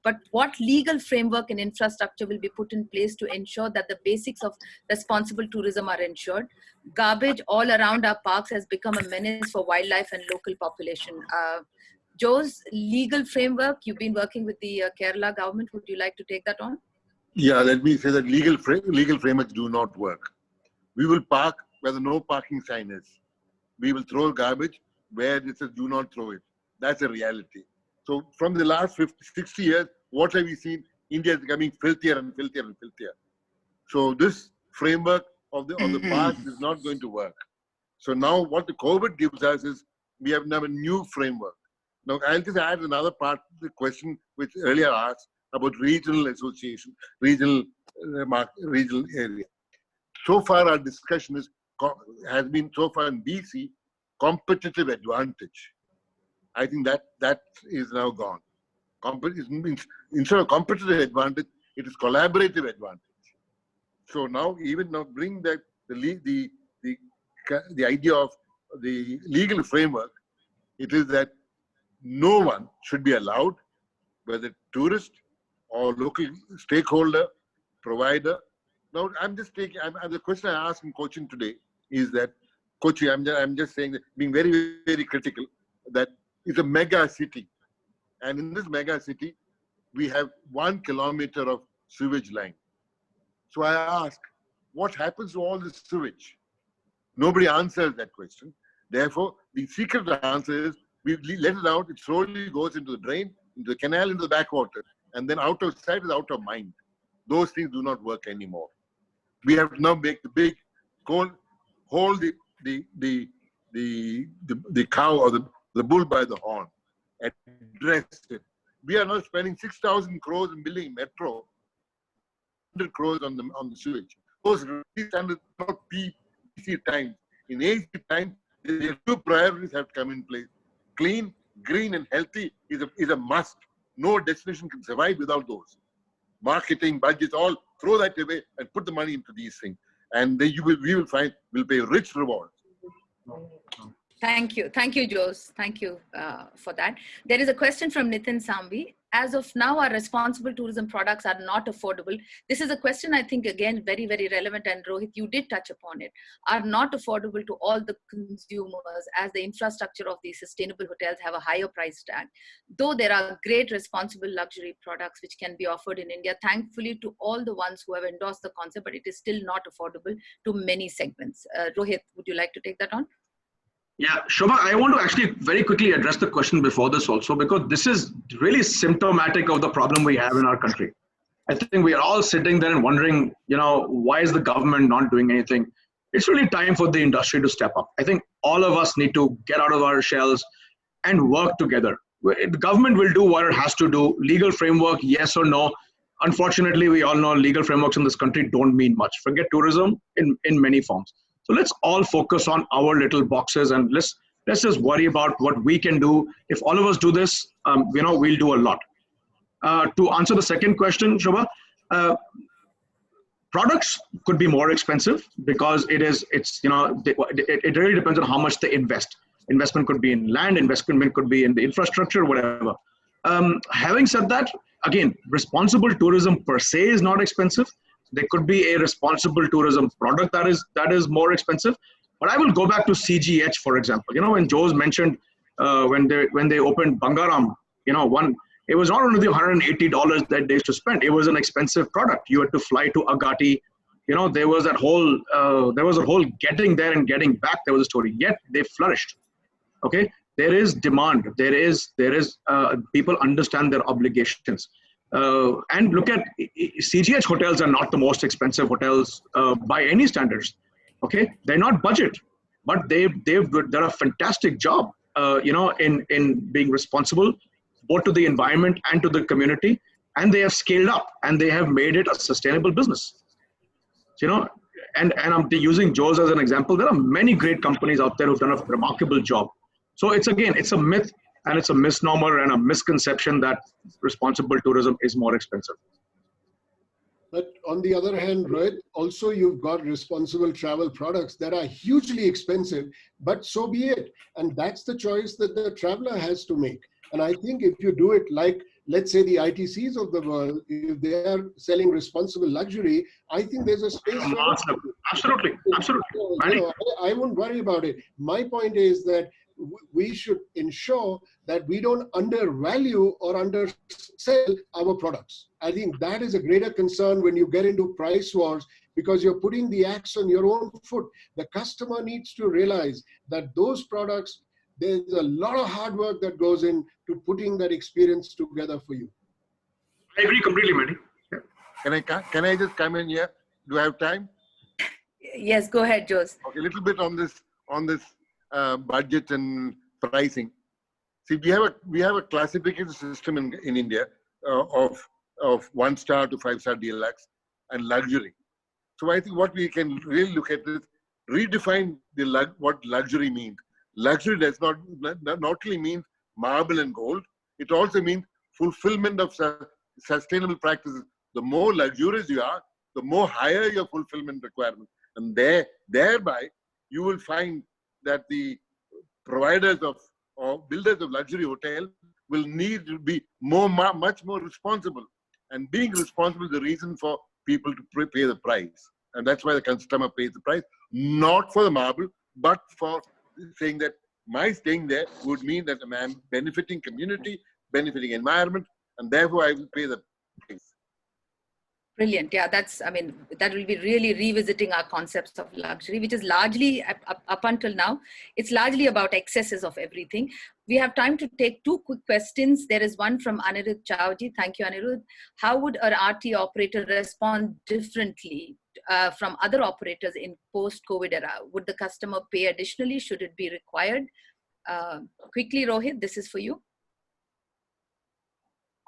but what legal framework and infrastructure will be put in place to ensure that the basics of responsible tourism are ensured? Garbage all around our parks has become a menace for wildlife and local population. Joe's legal framework, you've been working with the Kerala government. Would you like to take that on? Yeah, let me say that legal frameworks do not work. We will park where the no parking sign is. We will throw garbage where it says do not throw it. That's a reality. So from the last 50, 60 years, what have we seen? India is becoming filthier and filthier and filthier. So this framework of the parks is not going to work. So now what the COVID gives us is we have now a new framework. Now I'll just add another part to the question which earlier asked about regional association, regional area. So far our discussion has been so far in BC, competitive advantage. I think that is now gone. Instead of competitive advantage, it is collaborative advantage. So now bring the idea of the legal framework. It is that no one should be allowed, whether tourist or local stakeholder, provider. Now I'm just taking. The question I asked in Cochin today is that Kochi. I'm just saying that being very, very critical that it's a mega city, and in this mega city we have 1 kilometer of sewage line. So I ask, what happens to all this sewage? Nobody answers that question. Therefore, the secret answer is we let it out. It slowly goes into the drain, into the canal, into the backwater, and then out of sight is out of mind. Those things do not work anymore. We have to now make the big hold the cow or the bull by the horn, address it. We are now spending 6,000 crores in building metro, 100 crores on the sewage. Those standards not PC times. In AC times, the two priorities have to come in place. Clean, green, and healthy is a must. No destination can survive without those. Marketing, budgets, all throw that away and put the money into these things. And then we will find we'll pay rich rewards. Thank you, Jose. Thank you for that. There is a question from Nitin Sambi. As of now, our responsible tourism products are not affordable. This is a question I think, again, very, very relevant, and Rohit, you did touch upon it, are not affordable to all the consumers as the infrastructure of these sustainable hotels have a higher price tag. Though there are great responsible luxury products which can be offered in India, thankfully to all the ones who have endorsed the concept, but it is still not affordable to many segments. Rohit, would you like to take that on? Yeah, Shobha, I want to actually very quickly address the question before this also, because this is really symptomatic of the problem we have in our country. I think we are all sitting there and wondering, why is the government not doing anything? It's really time for the industry to step up. I think all of us need to get out of our shells and work together. The government will do what it has to do. Legal framework, yes or no. Unfortunately, we all know legal frameworks in this country don't mean much. Forget tourism in many forms. So let's all focus on our little boxes and let's just worry about what we can do. If all of us do this, we'll do a lot. To answer the second question, Shobha, products could be more expensive because it really depends on how much they invest. Investment could be in land, investment could be in the infrastructure, whatever. Having said that, again, responsible tourism per se is not expensive. There could be a responsible tourism product that is more expensive. But I will go back to CGH, for example. When Jose mentioned when they opened Bangaram, it was not only the $180 that they used to spend. It was an expensive product. You had to fly to Agatti. There was a whole getting there and getting back. There was a story. Yet they flourished. Okay, there is demand. There is people understand their obligations. And look at CGH hotels are not the most expensive hotels by any standards. Okay, they're not budget, but they've done a fantastic job. in being responsible, both to the environment and to the community. And they have scaled up and they have made it a sustainable business. And I'm using Joe's as an example. There are many great companies out there who've done a remarkable job. So it's a myth and it's a misnomer and a misconception that responsible tourism is more expensive. But on the other hand, Rohit, also you've got responsible travel products that are hugely expensive, but so be it. And that's the choice that the traveler has to make. And I think if you do it like, let's say the ITCs of the world, if they are selling responsible luxury, I think there's a space for it. Absolutely. I won't worry about it. My point is that we should ensure that we don't undervalue or undersell our products. I think that is a greater concern when you get into price wars, because you're putting the axe on your own foot. The customer needs to realize that those products, there's a lot of hard work that goes into putting that experience together for you. I agree completely, Mandy. Yeah. Can I just come in here? Do I have time? Yes, go ahead, Jose. Okay, a little bit on this budget and pricing. See, we have a classification system in India of 1-star to 5-star deluxe and luxury. So I think what we can really look at is redefine what luxury means. Luxury does not only mean marble and gold, it also means fulfillment of sustainable practices. The more luxurious you are, the more higher your fulfillment requirement. And thereby, you will find that the providers or builders of luxury hotel will need to be much more responsible. And being responsible is the reason for people to pay the price. And that's why the customer pays the price, not for the marble, but for saying that my staying there would mean that I'm benefiting community, benefiting environment, and therefore I will pay the price. Brilliant. Yeah, that will be really revisiting our concepts of luxury, which is largely, up until now, it's largely about excesses of everything. We have time to take 2 quick questions. There is one from Anirudh Chowji. Thank you, Anirudh. How would an RT operator respond differently from other operators in post-COVID era? Would the customer pay additionally? Should it be required? Quickly, Rohit, this is for you.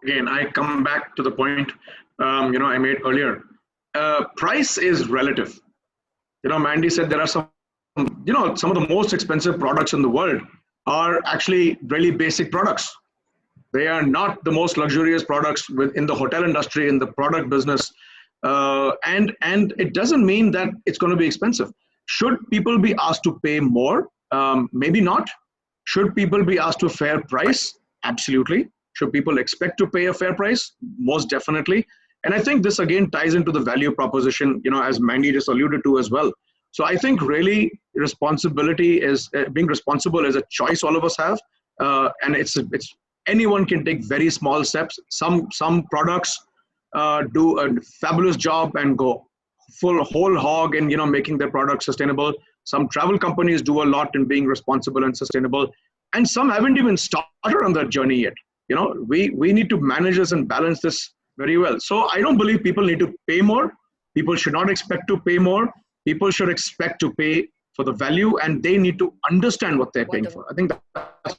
Again, I come back to the point I made earlier. Price is relative. Mandy said there are some of the most expensive products in the world are actually really basic products. They are not the most luxurious products in the hotel industry, in the product business. And it doesn't mean that it's going to be expensive. Should people be asked to pay more? Maybe not. Should people be asked to a fair price? Absolutely. Should people expect to pay a fair price? Most definitely. And I think this again ties into the value proposition, as Mandy just alluded to as well. So I think really responsibility is being responsible is a choice all of us have. And it's anyone can take very small steps. Some products do a fabulous job and go whole hog in making their product sustainable. Some travel companies do a lot in being responsible and sustainable, and some haven't even started on that journey yet. We need to manage this and balance this very well. So I don't believe people need to pay more. People should not expect to pay more. People should expect to pay for the value, and they need to understand what they're paying for. I think that's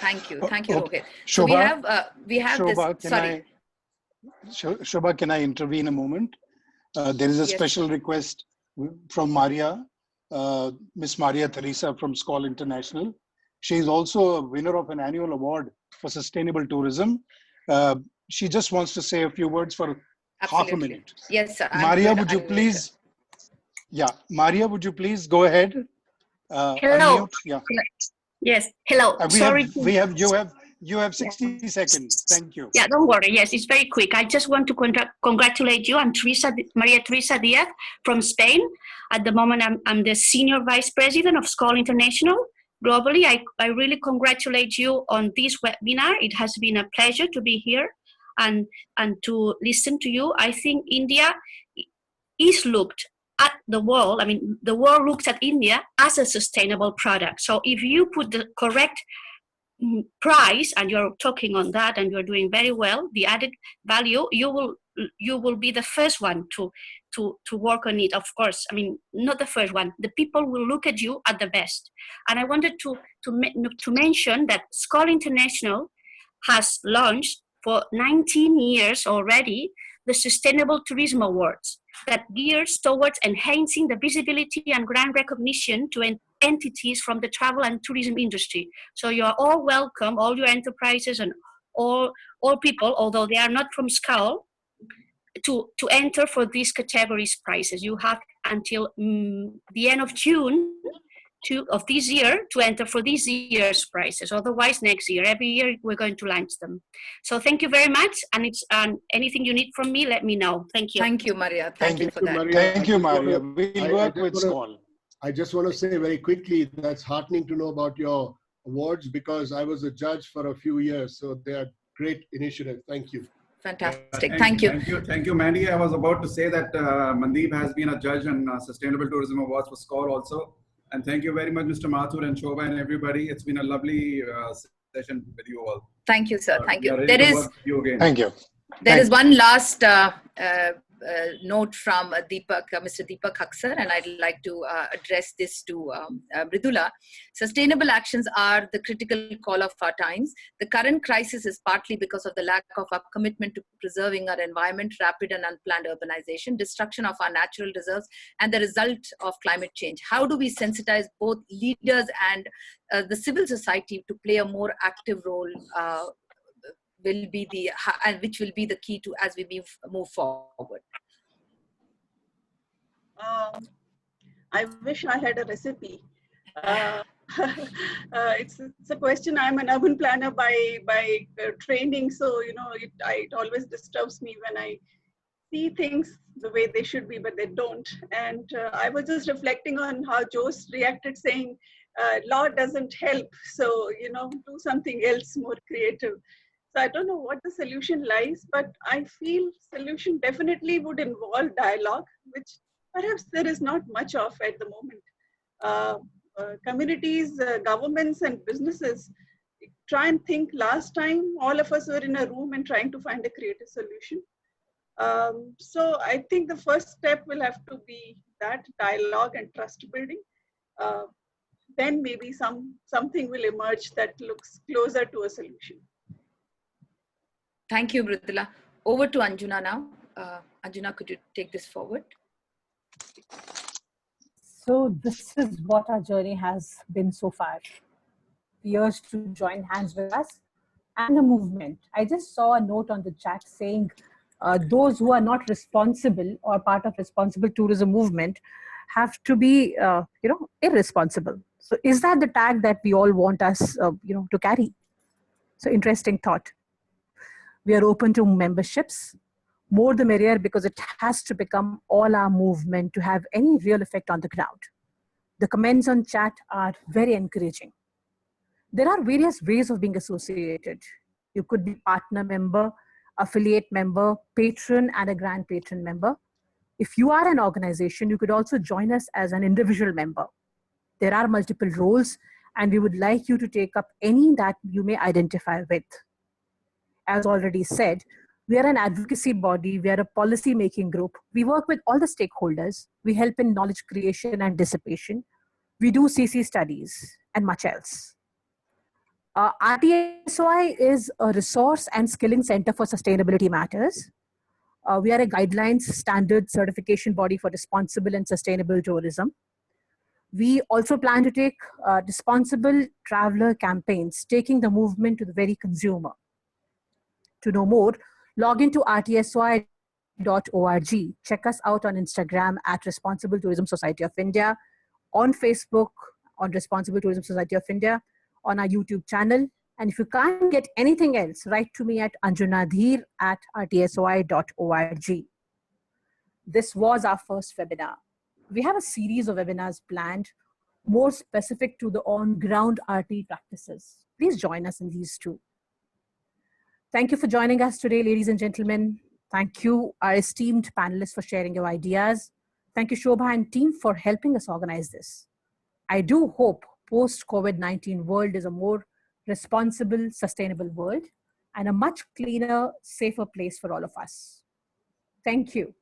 Thank you, Rohit. Shobha, so we have Shobha, this. Sorry. Shobha, can I intervene a moment? There is a special request from Maria, Miss Maria Teresa from SCOL International. She is also a winner of an annual award for sustainable tourism. She just wants to say a few words for half a minute. Yes, sir. Maria, would you please? Yeah, Maria, would you please go ahead? Hello. Unmute. Yeah. Yes. Hello. You have 60 seconds. Thank you. Yeah, don't worry. Yes, it's very quick. I just want to congratulate you. I'm Maria Teresa Diaz from Spain. At the moment, I'm the Senior Vice President of SCOL International. Globally, I really congratulate you on this webinar. It has been a pleasure to be here and to listen to you. I think India is looked at the world. I mean, the world looks at India as a sustainable product. So if you put the correct price and you're talking on that and you're doing very well, the added value, you will be the first one to work on it. Of course, I mean, not the first one. The people will look at you at the best. And I wanted to to mention that School International has launched for 19 years already the Sustainable Tourism Awards that gears towards enhancing the visibility and brand recognition to entities from the travel and tourism industry. So you are all welcome, all your enterprises and all people, although they are not from SCAL, to enter for these categories prizes. You have until the end of June of this year to enter for this year's prizes. Otherwise, next year, every year, we're going to launch them. So thank you very much. And anything you need from me, let me know. Thank you. Thank you, Maria. Thank you for that. Maria. Thank you, Maria. We'll work with SCAL. I just want to say very quickly, that's heartening to know about your awards, because I was a judge for a few years. So they are great initiative. Thank you. Fantastic. Thank you. Thank you, Mandy. I was about to say that Mandeep has been a judge on Sustainable Tourism Awards for SCAL also. And thank you very much, Mr. Mathur and Shobha and everybody. It's been a lovely session with you all. Thank you, sir. Thank you. There is. Thank you. There is one last note from Mr. Deepak Haksar, and I'd like to address this to Mridula. Sustainable actions are the critical call of our times. The current crisis is partly because of the lack of our commitment to preserving our environment, rapid and unplanned urbanization, destruction of our natural reserves, and the result of climate change. How do we sensitize both leaders and the civil society to play a more active role? Which will be the key to as we move forward. I wish I had a recipe. It's a question. I'm an urban planner by training, so it always disturbs me when I see things the way they should be, but they don't. And I was just reflecting on how Jose reacted, saying, "Law doesn't help, so do something else more creative." So I don't know what the solution lies, but I feel solution definitely would involve dialogue, which perhaps there is not much of at the moment. Communities, governments and businesses try and think. Last time, all of us were in a room and trying to find a creative solution. So I think the first step will have to be that dialogue and trust building. Then maybe something will emerge that looks closer to a solution. Thank you, Mridula. Over to Anjuna now. Anjuna, could you take this forward? So this is what our journey has been so far. Years to join hands with us and a movement. I just saw a note on the chat saying those who are not responsible or part of responsible tourism movement have to be, irresponsible. So is that the tag that we all want us, to carry? So interesting thought. We are open to memberships. More the merrier, because it has to become all our movement to have any real effect on the ground. The comments on chat are very encouraging. There are various ways of being associated. You could be partner member, affiliate member, patron, and a grand patron member. If you are an organization, you could also join us as an individual member. There are multiple roles, and we would like you to take up any that you may identify with. As already said, we are an advocacy body, we are a policy-making group. We work with all the stakeholders. We help in knowledge creation and dissipation. We do CC studies and much else. RTSOI is a resource and skilling center for sustainability matters. We are a guidelines, standard certification body for responsible and sustainable tourism. We also plan to take responsible traveler campaigns, taking the movement to the very consumer. To know more, log into rtsoi.org. Check us out on Instagram at Responsible Tourism Society of India, on Facebook on Responsible Tourism Society of India, on our YouTube channel. And if you can't get anything else, write to me at anjunadheer@rtsoi.org. This was our first webinar. We have a series of webinars planned, more specific to the on-ground RT practices. Please join us in these too. Thank you for joining us today, ladies and gentlemen. Thank you, our esteemed panelists, for sharing your ideas. Thank you, Shobha and team, for helping us organize this. I do hope post-COVID-19 world is a more responsible, sustainable world and a much cleaner, safer place for all of us. Thank you.